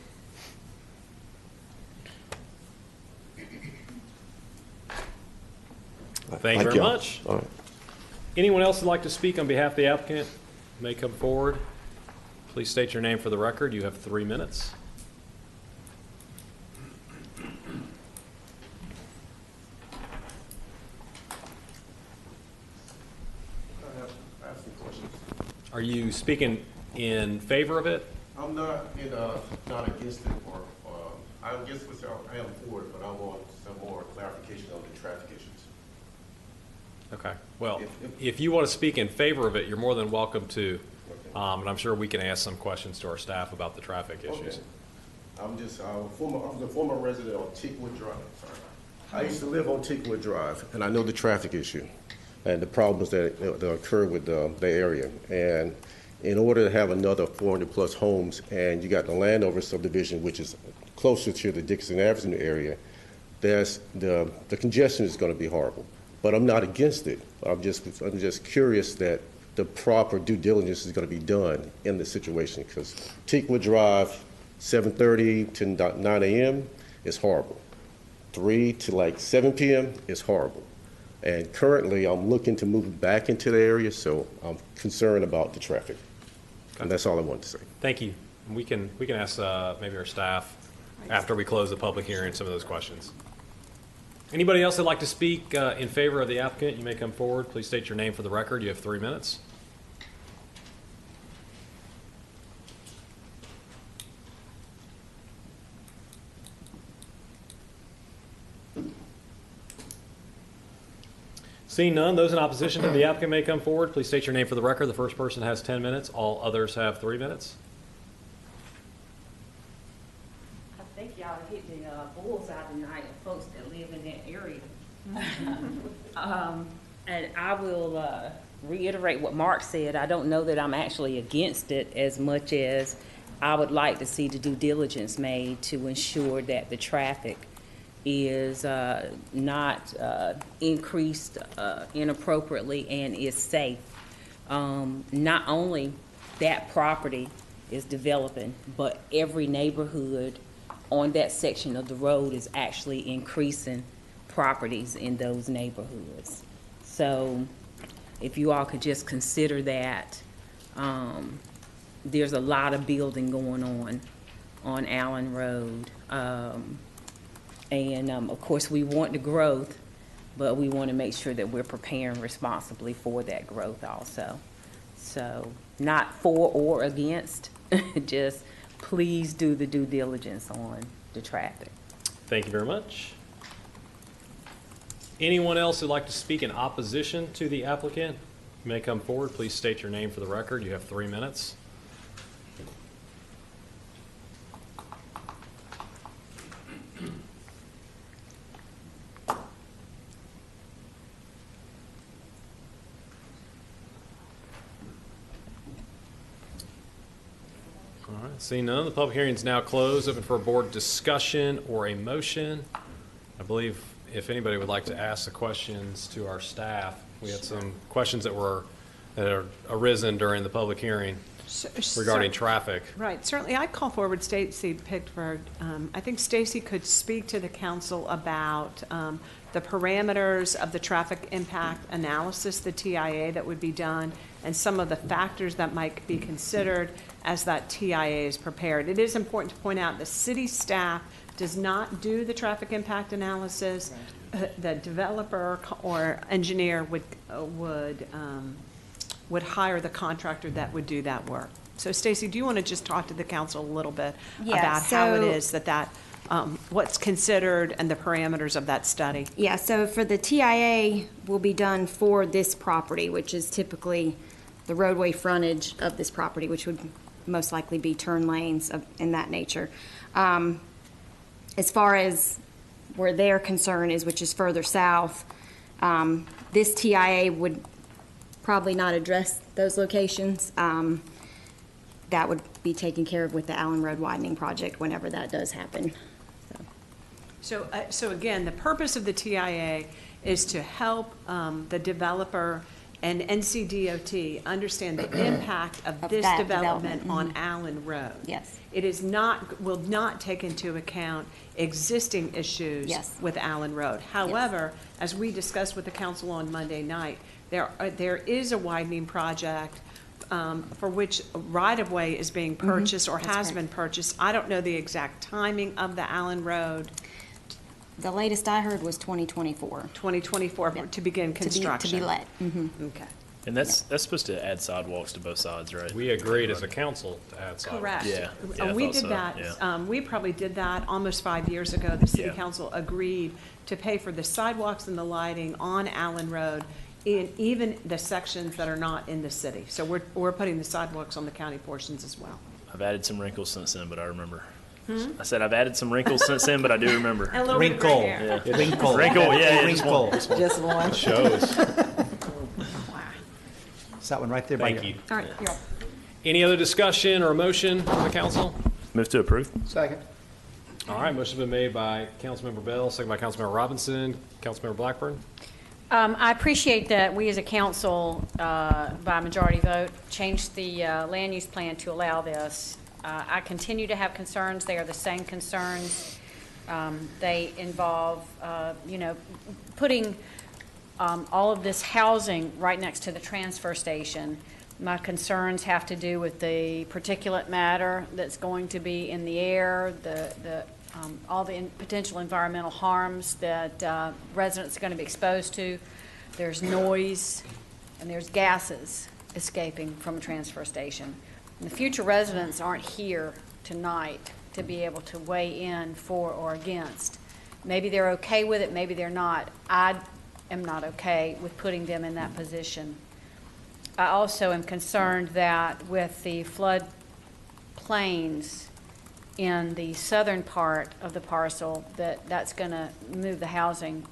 Thank you very much. All right. Anyone else would like to speak on behalf of the applicant may come forward. Please state your name for the record. You have 3 minutes. I have some questions. Are you speaking in favor of it? I'm not against it, or I'm against it, I am for it, but I want some more clarification on the traffic issues. Okay. Well, if you want to speak in favor of it, you're more than welcome to. Okay. And I'm sure we can ask some questions to our staff about the traffic issues. Okay. I'm a former resident on Teakwood Drive. Sorry. I used to live on Teakwood Drive, and I know the traffic issue and the problems that occur with the area. And in order to have another 400-plus homes, and you got the Landover subdivision, which is closer to the Dixon Avenue area, there's the congestion is going to be horrible. But I'm not against it. I'm just curious that the proper due diligence is going to be done in the situation, because Teakwood Drive, 7:30 to 9 a.m. is horrible. 3 to like 7 p.m. is horrible. And currently, I'm looking to move back into the area, so I'm concerned about the traffic. Okay. And that's all I want to say. Thank you. We can ask maybe our staff after we close the public hearing some of those questions. Anybody else that'd like to speak in favor of the applicant, you may come forward. Please state your name for the record. You have 3 minutes. Seeing none, those in opposition to the applicant may come forward. Please state your name for the record. The first person has 10 minutes. All others have 3 minutes. I think y'all hit the bullseye tonight of folks that live in that area. And I will reiterate what Mark said. I don't know that I'm actually against it as much as I would like to see the due diligence made to ensure that the traffic is not increased inappropriately and is safe. Not only that property is developing, but every neighborhood on that section of the road is actually increasing properties in those neighborhoods. So if you all could just consider that, there's a lot of building going on Allen Road. And of course, we want the growth, but we want to make sure that we're preparing responsibly for that growth also. So not for or against, just please do the due diligence on the traffic. Thank you very much. Anyone else who'd like to speak in opposition to the applicant, you may come forward. Please state your name for the record. You have 3 minutes. All right, seeing none, the public hearing is now closed. Open for a board discussion or a motion. I believe if anybody would like to ask the questions to our staff, we had some questions that are arisen during the public hearing regarding traffic. Right. Certainly, I'd call forward Stacy Pickford. I think Stacy could speak to the council about the parameters of the traffic impact analysis, the TIA that would be done, and some of the factors that might be considered as that TIA is prepared. It is important to point out the city staff does not do the traffic impact analysis. Right. The developer or engineer would hire the contractor that would do that work. So Stacy, do you want to just talk to the council a little bit about how it is that what's considered and the parameters of that study? Yeah, so for the TIA will be done for this property, which is typically the roadway frontage of this property, which would most likely be turn lanes in that nature. As far as where their concern is, which is further south, this TIA would probably not address those locations. that would be taken care of with the Allen Road widening project whenever that does happen. So again, the purpose of the TIA is to help the developer and NCDOT understand the impact of this that development development, on Allen Road. Yes. It is not, will not take into account existing issues Yes. with Allen Road. However, as we discussed with the council on Monday night, there is a widening project for which right-of-way is being purchased or That's has correct. been purchased. I don't know the exact timing of the Allen Road. The latest I heard was 2024. 2024 to begin construction. To be let. Okay. And that's supposed to add sidewalks to both sides, right? We agreed as a council to add sidewalks. Correct. Yeah, I We thought did so, that, yeah. we probably did that almost 5 years ago. The city Yeah. council agreed to pay for the sidewalks and the lighting on Allen Road in even the sections that are not in the city. So we're putting the sidewalks on the county portions as well. I've added some wrinkles since then, but I remember. Hmm? I said I've added some wrinkles since then, but I do remember. And a little bit of gray hair. Yeah. Wrinkle. Wrinkle, yeah, Wrinkle. Just one. Shows. It's that one right there by Thank you. you. All right, you're up. Any other discussion or motion from the council? Move to approve. Second. All right, motion's been made by Councilmember Bell, second by Councilmember Robinson. Councilmember Blackburn? I appreciate that we as a council, by majority vote, changed the land use plan to allow this. I continue to have concerns. They are the same concerns. They involve, putting all of this housing right next to the transfer station. My concerns have to do with the particulate matter that's going to be in the air, all the potential environmental harms that residents are going to be exposed to. There's noise and there's gases escaping from a transfer station. And the future residents aren't here tonight to be able to weigh in for or against. Maybe they're okay with it, maybe they're not. I am not okay with putting them in that position. I also am concerned that with the flood plains in the southern part of the parcel, that's going to move the housing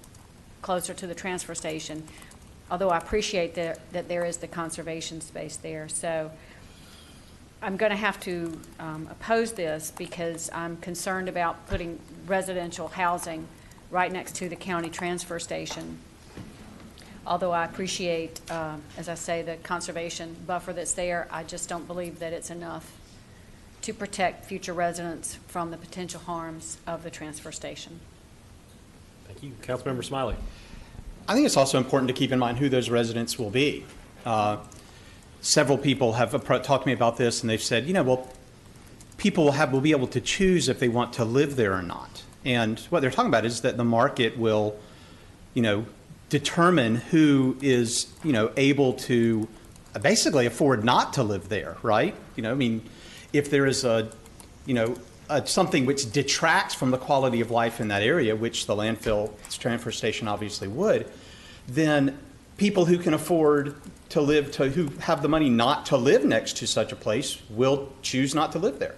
closer to the transfer station, although I appreciate that there is the conservation space there. So I'm going to have to oppose this because I'm concerned about putting residential housing right next to the county transfer station. Although I appreciate, as I say, the conservation buffer that's there, I just don't believe that it's enough to protect future residents from the potential harms of the transfer station. Thank you. Councilmember Smiley? I think it's also important to keep in mind who those residents will be. Several people have talked to me about this, and they've said, people will be able to choose if they want to live there or not. And what they're talking about is that the market will, determine who is, able to basically afford not to live there, right? If there is something which detracts from the quality of life in that area, which the landfill transfer station obviously would, then people who can afford to live, who have the money not to live next to such a place, will choose not to live there.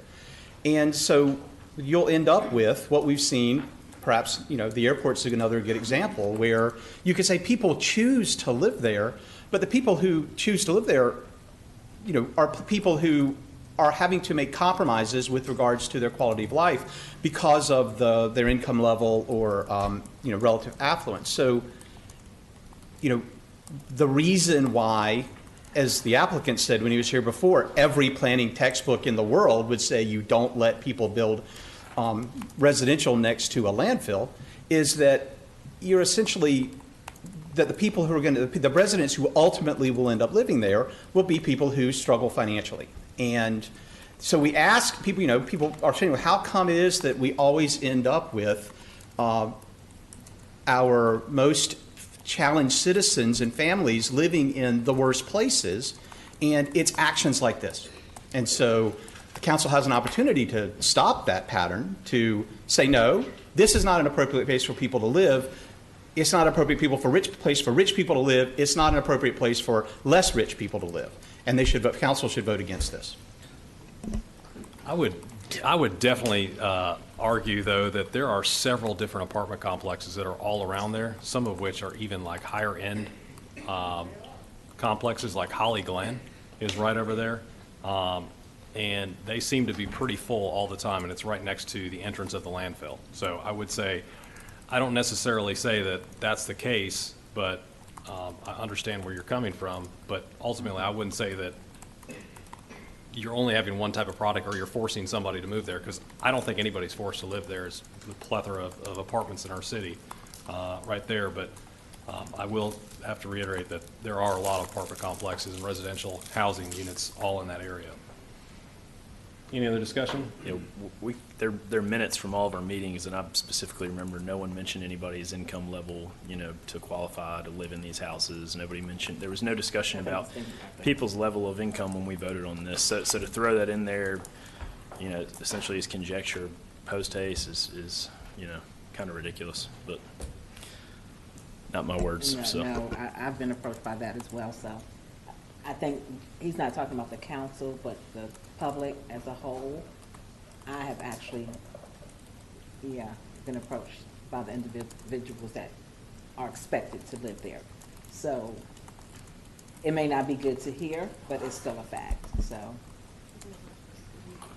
And so you'll end up with what we've seen, perhaps, the airport's another good example, where you could say people choose to live there, but the people who choose to live there, are people who are having to make compromises with regards to their quality of life because of their income level or relative affluence. So, the reason why, as the applicant said when he was here before, every planning textbook in the world would say you don't let people build residential next to a landfill is that you're essentially that the people who are the residents who ultimately will end up living there will be people who struggle financially. And so we ask people, people are saying, well, how come it is that we always end up with our most challenged citizens and families living in the worst places? And it's actions like this. And so the council has an opportunity to stop that pattern, to say, no, this is not an appropriate place for people to live. It's not an appropriate place for rich people to live. It's not an appropriate place for less rich people to live. And council should vote against this. I would definitely argue, though, that there are several different apartment complexes that are all around there, some of which are even like higher end complexes, like Holly Glen is right over there. and they seem to be pretty full all the time, and it's right next to the entrance of the landfill. So I would say, I don't necessarily say that that's the case, but I understand where you're coming from, but ultimately I wouldn't say that you're only having one type of product or you're forcing somebody to move there, because I don't think anybody's forced to live there. There's the plethora of apartments in our city right there, but I will have to reiterate that there are a lot of apartment complexes and residential housing units all in that area. Any other discussion? Yeah, there are minutes from all of our meetings, and I specifically remember no one mentioned anybody's income level, to qualify to live in these houses. Nobody mentioned, there was no discussion about people's level of income when we voted on this. So to throw that in there, essentially as conjecture post haste is kind of ridiculous, but not my words. No, I've been approached by that as well, so I think he's not talking about the council, but the public as a whole. I have actually, been approached by the individuals that are expected to live there. So it may not be good to hear, but it's still a fact, so.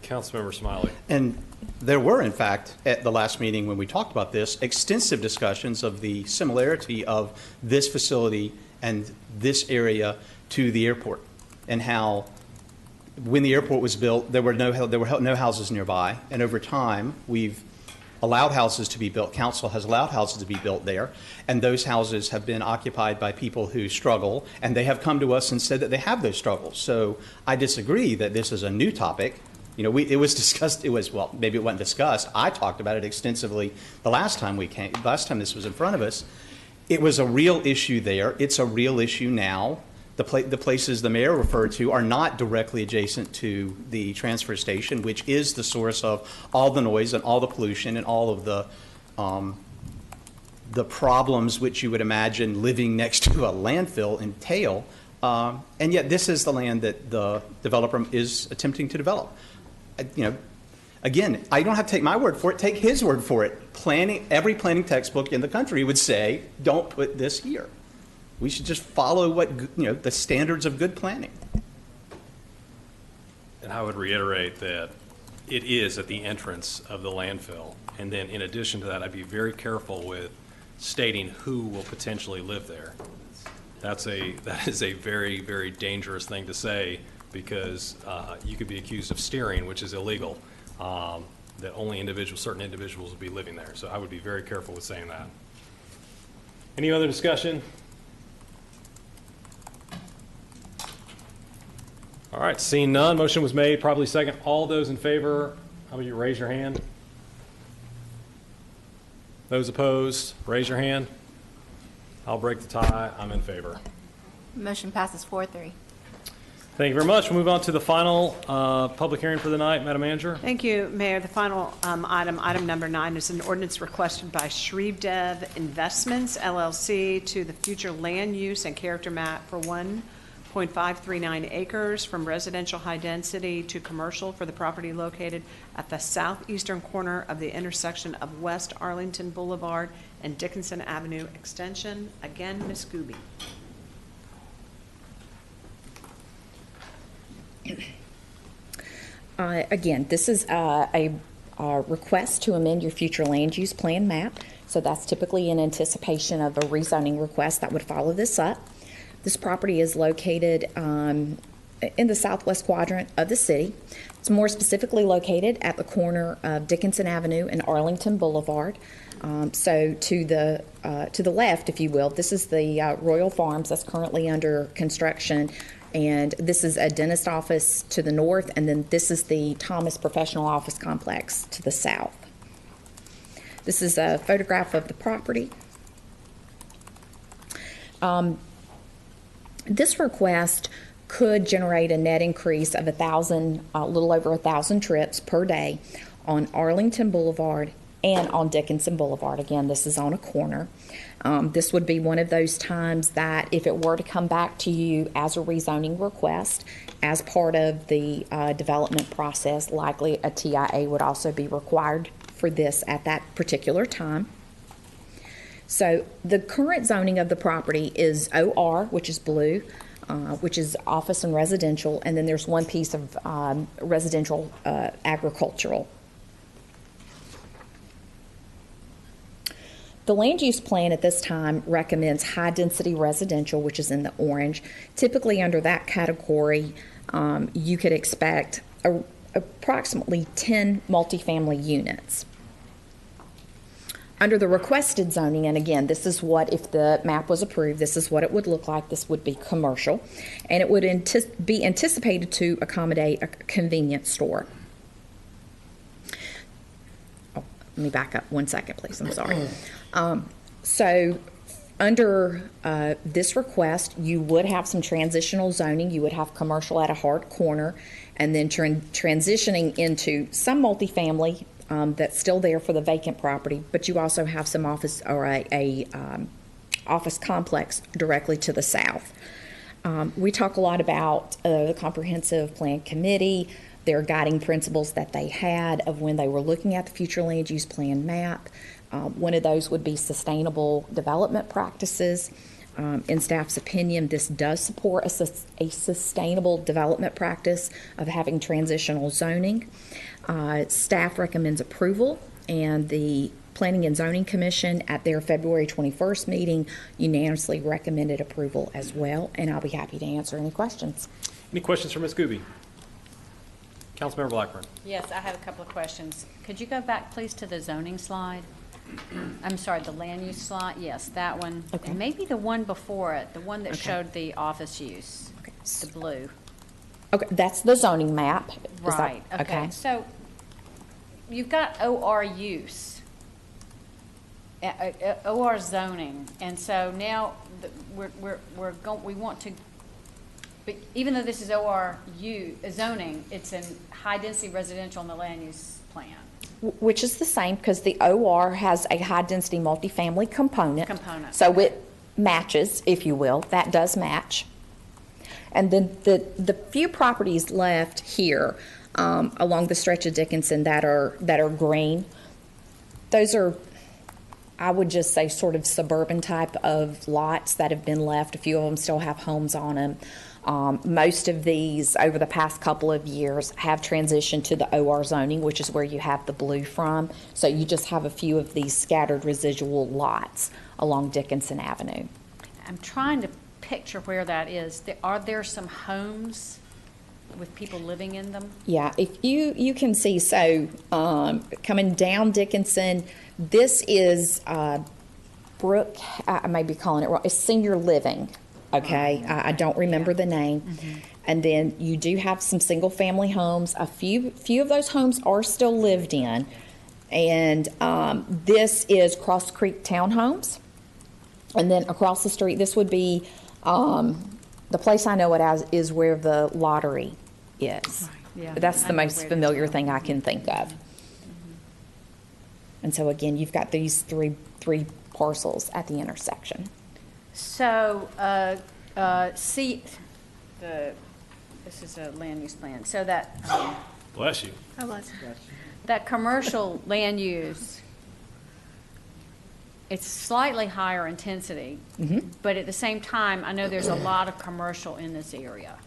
Councilmember Smiley. And there were, in fact, at the last meeting when we talked about this, extensive discussions of the similarity of this facility and this area to the airport, and how when the airport was built, there were no houses nearby, and over time we've allowed houses to be built. Council has allowed houses to be built there, and those houses have been occupied by people who struggle, and they have come to us and said that they have those struggles. So I disagree that this is a new topic. It was discussed. Maybe it wasn't discussed. I talked about it extensively the last time this was in front of us. It was a real issue there. It's a real issue now. The places the mayor referred to are not directly adjacent to the transfer station, which is the source of all the noise and all the pollution and all of the problems which you would imagine living next to a landfill entail. And yet this is the land that the developer is attempting to develop. Again, I don't have to take my word for it. Take his word for it. Every planning textbook in the country would say, don't put this here. We should just follow the standards of good planning. And I would reiterate that it is at the entrance of the landfill. And then in addition to that, I'd be very careful with stating who will potentially live there. That is a very, very dangerous thing to say, because you could be accused of steering, which is illegal, that only certain individuals will be living there. So I would be very careful with saying that. Any other discussion? All right, seeing none, motion was made, probably second. All those in favor, how about you raise your hand? Those opposed, raise your hand. I'll break the tie. I'm in favor. Motion passes 4-3. Thank you very much. We'll move on to the final public hearing for the night. Madam Manager. Thank you, Mayor. The final item number 9, is an ordinance requested by Shreve Investments, LLC, to the future land use and character map for 1.539 acres from residential high density to commercial for the property located at the southeastern corner of the intersection of West Arlington Boulevard and Dickinson Avenue Extension. Again, Ms. Gooby. Again, this is a request to amend your future land use plan map. So that's typically in anticipation of a rezoning request that would follow this up. This property is located in the southwest quadrant of the city. It's more specifically located at the corner of Dickinson Avenue and Arlington Boulevard. So to the left, if you will, this is the Royal Farms that's currently under construction, and this is a dentist office to the north, and then this is the Thomas Professional Office Complex to the south. This is a photograph of the property. This request could generate a net increase of a little over 1,000 trips per day on Arlington Boulevard and on Dickinson Boulevard. Again, this is on a corner. This would be one of those times that if it were to come back to you as a rezoning request, as part of the development process, likely a TIA would also be required for this at that particular time. So the current zoning of the property is OR, which is blue. which is office and residential, and then there's one piece of residential agricultural. The land use plan at this time recommends high-density residential, which is in the orange. Typically under that category, you could expect approximately 10 multifamily units. Under the requested zoning, and again, this is what, if the map was approved, this is what it would look like. This would be commercial, and it would be anticipated to accommodate a convenience store. Oh, let me back up 1 second, please. I'm sorry. So under this request, you would have some transitional zoning. You would have commercial at a hard corner, and then transitioning into some multifamily that's still there for the vacant property, but you also have some office or a office complex directly to the south. We talk a lot about the Comprehensive Plan Committee, their guiding principles that they had of when they were looking at the future land use plan map. One of those would be sustainable development practices. In staff's opinion, this does support a sustainable development practice of having transitional zoning. Staff recommends approval, and the Planning and Zoning Commission at their February 21st meeting unanimously recommended approval as well, and I'll be happy to answer any questions. Any questions for Ms. Gooby? Councilmember Blackburn. Yes, I have a couple of questions. Could you go back, please, to the zoning slide? I'm sorry, the land use slide? Yes, that one. Okay. And maybe the one before it, the one that Okay. showed the office use, Okay. the blue. Okay, that's the zoning map. Is that- Right, okay. So you've got OR use, OR zoning, and so now we want to, but even though this is zoning, it's in high-density residential in the land use plan. Which is the same, because the OR has a high-density multifamily component. So it matches, if you will. That does match. And then the few properties left here along the stretch of Dickinson that are green, those are, I would just say, sort of suburban type of lots that have been left. A few of them still have homes on them. Most of these, over the past couple of years, have transitioned to the OR zoning, which is where you have the blue from. So you just have a few of these scattered residual lots along Dickinson Avenue. I'm trying to picture where that is. Are there some homes with people living in them? Yeah, if you can see, so coming down Dickinson, this is Brook, I may be calling it wrong, it's senior living. Okay, I don't remember the name. Mm-hmm. And then you do have some single-family homes. A few of those homes are still lived in. And this is Cross Creek Townhomes. And then across the street, this would be, the place I know it as is where the lottery is. Right. Yeah, That's the I know most where familiar that's thing I can think of. And so again, you've got these three parcels at the intersection. So, this is a land use plan, so that, Bless you. that commercial land use, it's slightly higher intensity, but at the same time, I know there's a lot of commercial in this area.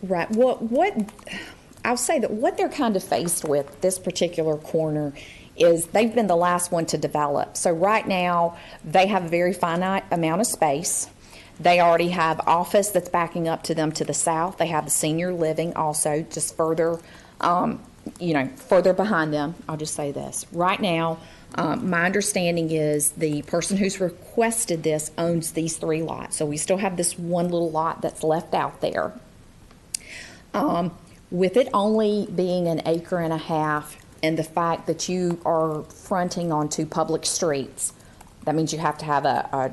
Right. What I'll say that what they're kind of faced with this particular corner is they've been the last one to develop. So right now, they have a very finite amount of space. They already have office that's backing up to them to the south. They have the senior living also just further, further behind them. I'll just say this. Right now, my understanding is the person who's requested this owns these 3 lots. So we still have this one little lot that's left out there. With it only being an acre and a half, and the fact that you are fronting onto public streets, that means you have to have I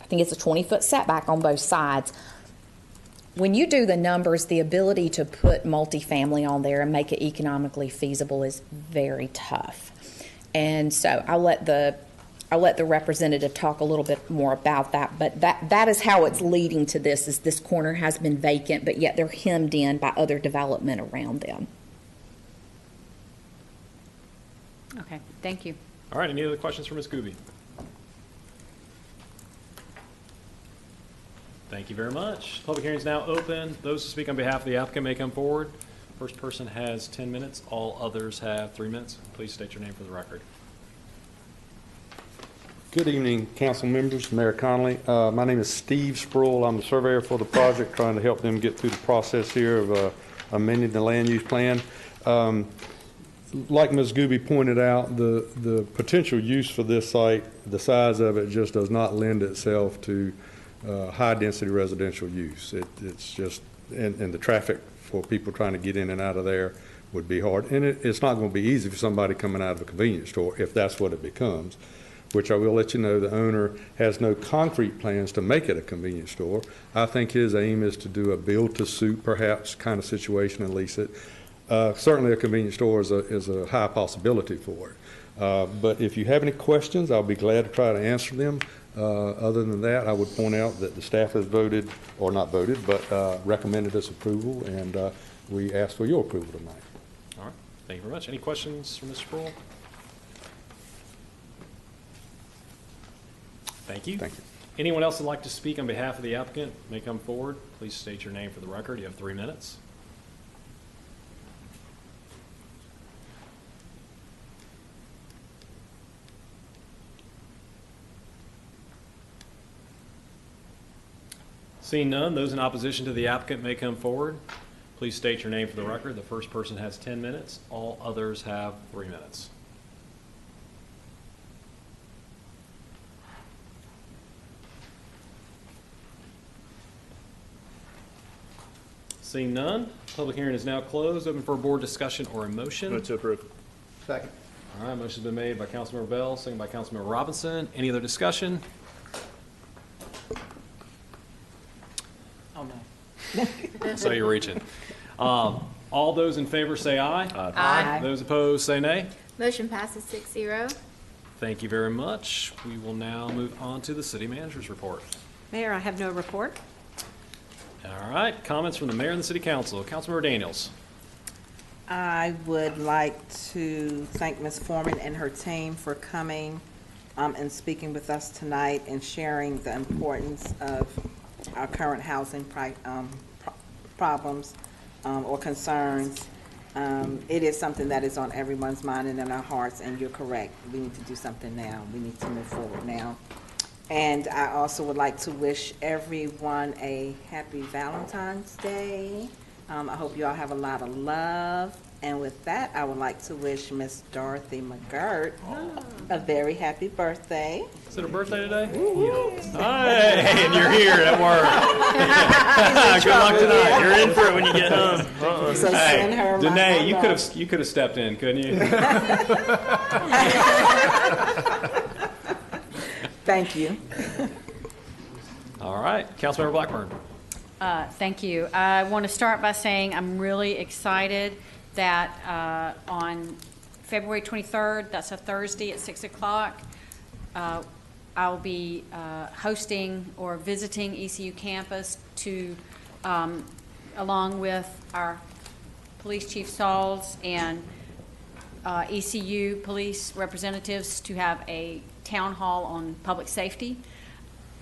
think it's a 20-foot setback on both sides. When you do the numbers, the ability to put multifamily on there and make it economically feasible is very tough. And so I'll let the representative talk a little bit more about that, but that is how it's leading to this, is this corner has been vacant, but yet they're hemmed in by other development around them. Okay, thank you. All right, any other questions for Ms. Gooby? Thank you very much. Public hearing is now open. Those who speak on behalf of the applicant may come forward. First person has 10 minutes. All others have 3 minutes. Please state your name for the record. Good evening, council members, Mayor Connolly. My name is Steve Sproul. I'm the surveyor for the project, trying to help them get through the process here of amending the land use plan. Like Ms. Gooby pointed out, the potential use for this site, the size of it just does not lend itself to high-density residential use. It's just, and the traffic for people trying to get in and out of there would be hard. And it's not going to be easy for somebody coming out of a convenience store if that's what it becomes, which I will let you know the owner has no concrete plans to make it a convenience store. I think his aim is to do a build-to-suit, perhaps, kind of situation and lease it. Certainly a convenience store is a high possibility for it. But if you have any questions, I'll be glad to try to answer them. Other than that, I would point out that the staff has voted, or not voted, but recommended this approval, and we ask for your approval tonight. All right. Thank you very much. Any questions for Mr. Sproul? Thank you. Thank you. Anyone else who'd like to speak on behalf of the applicant may come forward. Please state your name for the record. You have 3 minutes. Seeing none, those in opposition to the applicant may come forward. Please state your name for the record. The first person has 10 minutes. All others have 3 minutes. Seeing none, public hearing is now closed. Open for a board discussion or a motion. Move to approve. Second. All right, motion's been made by Councilmember Bell, second by Councilmember Robinson. Any other discussion? Oh, no. So you're reaching. All those in favor say aye. Aye. Those opposed say nay. Motion passes 6-0. Thank you very much. We will now move on to the city manager's report. Mayor, I have no report. All right, comments from the mayor and the city council. Councilmember Daniels. I would like to thank Ms. Foreman and her team for coming and speaking with us tonight and sharing the importance of our current housing problems or concerns. It is something that is on everyone's mind and in our hearts, and you're correct. We need to do something now. We need to move forward now. And I also would like to wish everyone a happy Valentine's Day. I hope you all have a lot of love. And with that, I would like to wish Miss Dorothy McGirt a very happy birthday. Is it her birthday today? Hey, and you're here at work. Good luck tonight. You're in for it when you get home. So send her my Danae, love. you could have stepped in, couldn't you? Thank you. All right, Councilmember Blackburn. Thank you. I want to start by saying I'm really excited that on February 23rd, that's a Thursday at 6 o'clock, I'll be hosting or visiting ECU campus to, along with our Police Chief Sauls and ECU police representatives, to have a town hall on public safety.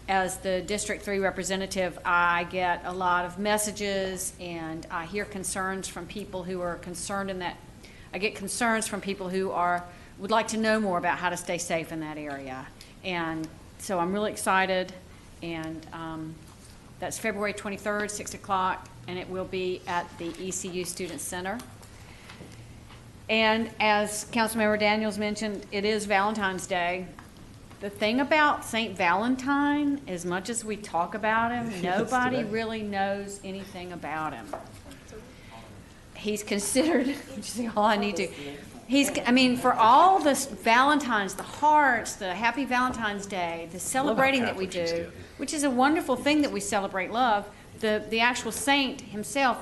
As the District 3 representative, I get a lot of messages and I hear concerns from people who are concerned in that. I get concerns from people who would like to know more about how to stay safe in that area. And so I'm really excited, and that's February 23rd, 6 o'clock, and it will be at the ECU Student Center. And as Councilmember Daniels mentioned, it is Valentine's Day. The thing about St. Valentine, as much as we talk about him, nobody really knows anything about him. He's considered, all I need to, for all the Valentines, the hearts, the happy Valentine's Day, the celebrating that we do, which is a wonderful thing that we celebrate love, the actual saint himself,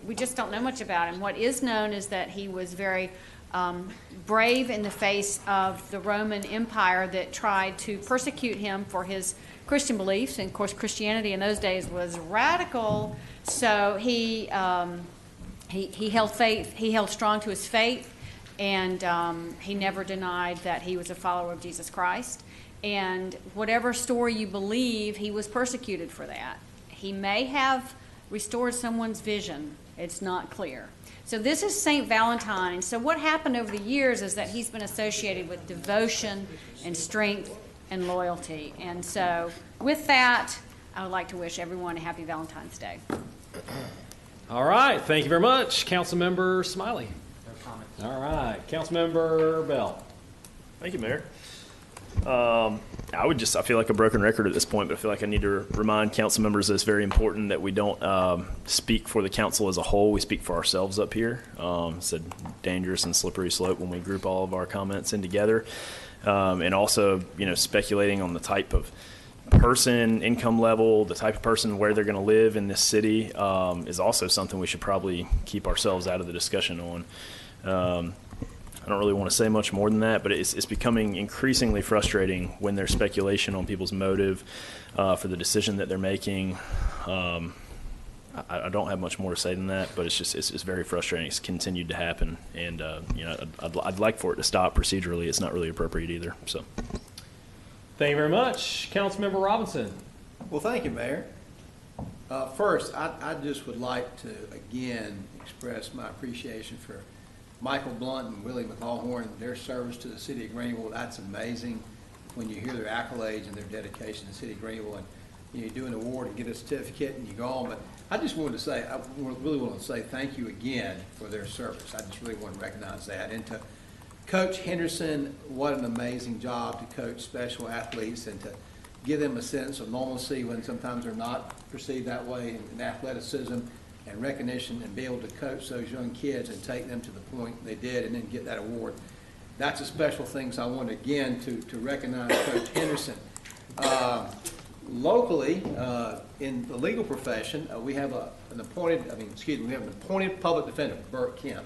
we just don't know much about him. What is known is that he was very brave in the face of the Roman Empire that tried to persecute him for his Christian beliefs. And of course, Christianity in those days was radical. So he held faith. He held strong to his faith, and he never denied that he was a follower of Jesus Christ. And whatever story you believe, he was persecuted for that. He may have restored someone's vision. It's not clear. So this is St. Valentine. So what happened over the years is that he's been associated with devotion and strength and loyalty. And so with that, I would like to wish everyone a happy Valentine's Day. All right, thank you very much. Councilmember Smiley. No comment. All right, Councilmember Bell. Thank you, Mayor. I feel like a broken record at this point, but I feel like I need to remind council members that it's very important that we don't speak for the council as a whole. We speak for ourselves up here. It's a dangerous and slippery slope when we group all of our comments in together. And also, speculating on the type of person, income level, the type of person, where they're going to live in this city is also something we should probably keep ourselves out of the discussion on. I don't really want to say much more than that, but it's becoming increasingly frustrating when there's speculation on people's motive for the decision that they're making. I don't have much more to say than that, but it's very frustrating. It's continued to happen, and I'd like for it to stop procedurally. It's not really appropriate either. So, thank you very much, Councilmember Robinson. Well, thank you, Mayor. First, I just would like to again express my appreciation for Michael Blunt and Willie McLawhorn, their service to the city of Greenville. That's amazing when you hear their accolades and their dedication to the city of Greenville, and you do an award and get a certificate and you go on. But I just wanted to say, I really want to say thank you again for their service. I just really want to recognize that. And to Coach Henderson, what an amazing job to coach special athletes and to give them a sense of normalcy when sometimes they're not perceived that way in athleticism and recognition, and be able to coach those young kids and take them to the point they did and then get that award. That's a special thing, so I want again to recognize Coach Henderson. Locally, in the legal profession, we have an appointed public defender, Burt Kemp,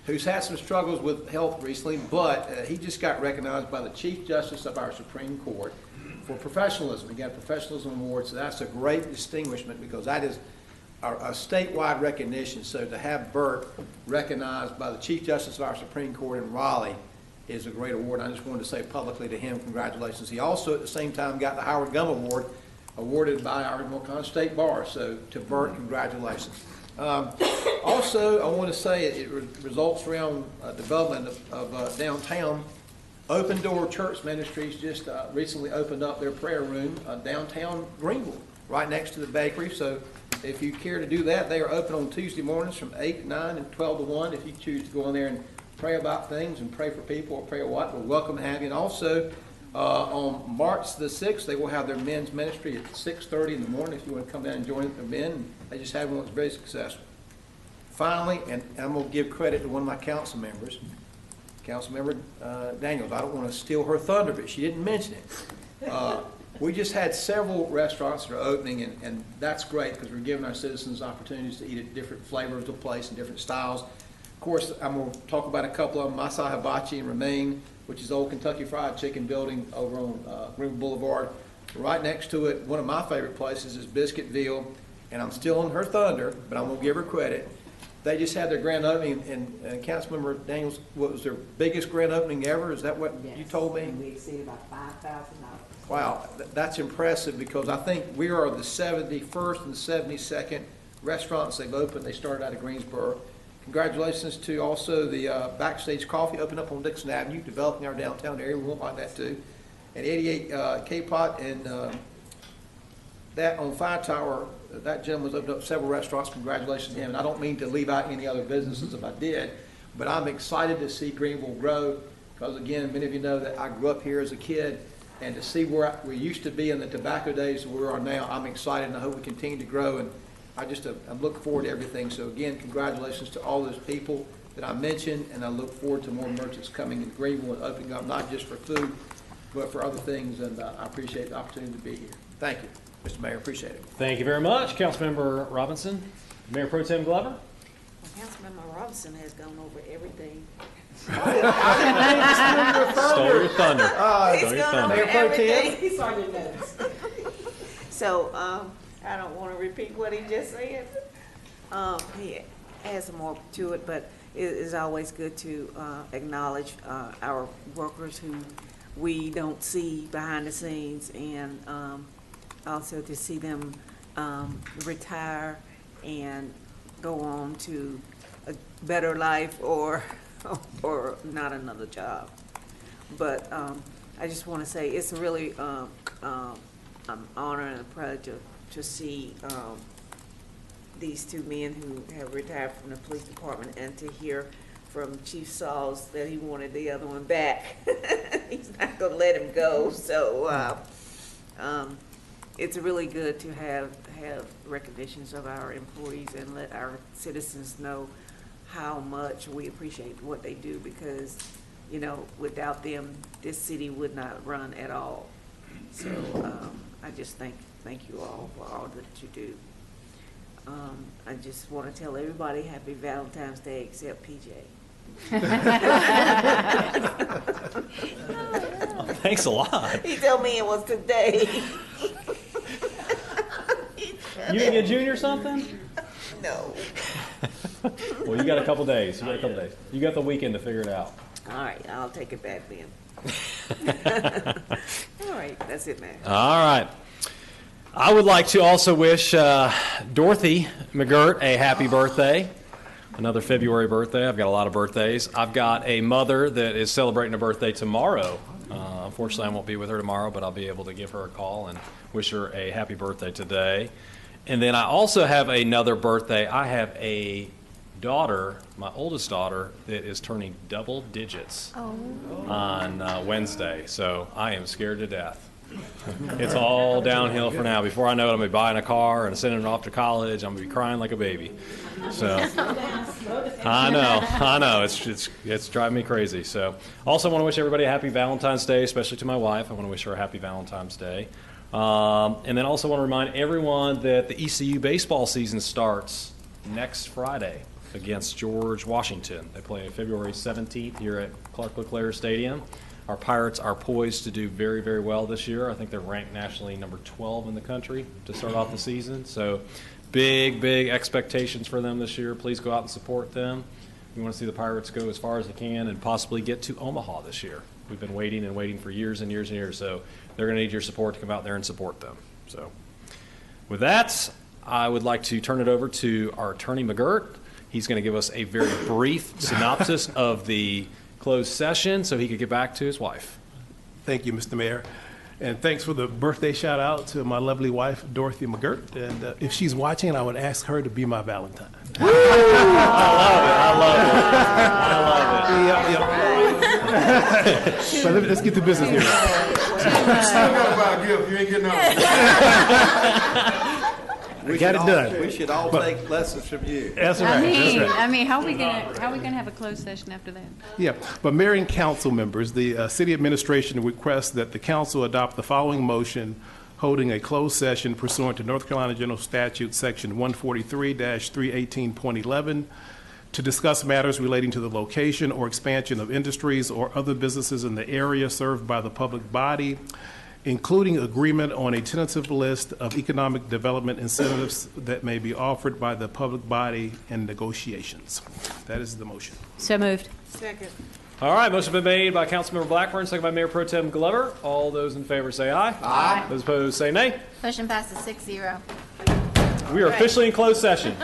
who's had some struggles with health recently, but he just got recognized by the Chief Justice of our Supreme Court for professionalism. He got a professionalism award, so that's a great distinguishment because that is a statewide recognition. So to have Burt recognized by the Chief Justice of our Supreme Court in Raleigh is a great award. I just wanted to say publicly to him, congratulations. He also at the same time got the Howard Gum Award awarded by our North State Bar. So to Burt, congratulations. Also, I want to say it results around development of downtown. Open Door Church Ministries just recently opened up their prayer room downtown Greenville, right next to the bakery. So if you care to do that, they are open on Tuesday mornings from 8 to 9 and 12 to 1. If you choose to go in there and pray about things and pray for people or pray what, we're welcome to have you. And also, on March the 6th, they will have their men's ministry at 6:30 in the morning if you want to come down and join the men. They just had one that's very successful. Finally, and I'm going to give credit to one of my council members, Councilmember Daniels. I don't want to steal her thunder, but she didn't mention it. We just had several restaurants that are opening, and that's great because we're giving our citizens opportunities to eat at different flavors of place and different styles. Of course, I'm going to talk about a couple of them, Masai Hibachi and Raymond, which is the old Kentucky Fried Chicken building over on Wimbledon Boulevard. Right next to it, one of my favorite places is Biscuitville, and I'm still on her thunder, but I'm going to give her credit. They just had their grand opening, and Councilmember Daniels, what was their biggest grand opening ever? Is that what you told me? And we exceeded about $5,000. Wow, that's impressive because I think we are the 71st and 72nd restaurants they've opened. They started out of Greensboro. Congratulations to also the Backstage Coffee opened up on Dixon Avenue, developing our downtown area. We won't like that too. And 88 K-Pot and that on Fire Tower, that gentleman's opened up several restaurants. Congratulations to him. And I don't mean to leave out any other businesses if I did, but I'm excited to see Greenville grow because, again, many of you know that I grew up here as a kid, and to see where we used to be in the tobacco days and where we are now, I'm excited, and I hope we continue to grow. And I'm looking forward to everything. So, again, congratulations to all those people that I mentioned, and I look forward to more merchants coming in Greenville and opening up, not just for food, but for other things. And I appreciate the opportunity to be here. Thank you, Mr. Mayor. Appreciate it. Thank you very much, Councilmember Robinson. Mayor Pro Tem Glover. Well, Councilmember Robinson has gone over everything. Stole your thunder. He's gone over everything. He's on your notes. So I don't want to repeat what he just said. He adds some more to it, but it is always good to acknowledge our workers who we don't see behind the scenes, and also to see them retire and go on to a better life or not another job. But I just want to say it's really an honor and a pleasure to see these two men who have retired from the police department and to hear from Chief Sauls that he wanted the other one back. He's not going to let him go. So it's really good to have recognitions of our employees and let our citizens know how much we appreciate what they do, because, you know, without them, this city would not run at all. So I just thank you all for all that you do. I just want to tell everybody happy Valentine's Day except PJ. Thanks a lot. He told me it was today. You didn't get Junior something? No. Well, you got a couple days. You got the weekend to figure it out. All right, I'll take it back then. All right, that's it, man. All right. I would like to also wish Dorothy McGirt a happy birthday. Another February birthday. I've got a lot of birthdays. I've got a mother that is celebrating a birthday tomorrow. Unfortunately, I won't be with her tomorrow, but I'll be able to give her a call and wish her a happy birthday today. And then I also have another birthday. I have a daughter, my oldest daughter, that is turning double digits on Wednesday. So I am scared to death. It's all downhill for now. Before I know it, I'm going to be buying a car and sending her off to college. I'm going to be crying like a baby. So I know. It's driving me crazy. So also want to wish everybody a happy Valentine's Day, especially to my wife. I want to wish her a happy Valentine's Day. And then also want to remind everyone that the ECU baseball season starts next Friday against George Washington. They play February 17th here at Clark LeClaire Stadium. Our Pirates are poised to do very, very well this year. I think they're ranked nationally number 12 in the country to start off the season. So big expectations for them this year. Please go out and support them. We want to see the Pirates go as far as they can and possibly get to Omaha this year. We've been waiting for years and years and years. So they're going to need your support to come out there and support them. So with that, I would like to turn it over to our attorney, McGirt. He's going to give us a very brief synopsis of the closed session so he could get back to his wife. Thank you, Mr. Mayor. And thanks for the birthday shout out to my lovely wife, Dorothy McGirt. And if she's watching, I would ask her to be my Valentine. I love it. So let's get to business here. You still got to buy a gift. You ain't getting out. We got it done. We should all take lessons from you. That's right. I mean, how are we gonna have a closed session after that? Yeah, but Mayor and council members, the city administration requests that the council adopt the following motion holding a closed session pursuant to North Carolina General Statute Section 143-318.11 to discuss matters relating to the location or expansion of industries or other businesses in the area served by the public body, including agreement on a tentative list of economic development incentives that may be offered by the public body and negotiations. That is the motion. So moved. Second. All right, motion been made by Councilmember Blackburn, second by Mayor Pro Tem Glover. All those in favor say aye. Aye. Those opposed say nay. Motion passes 6-0. We are officially in closed session.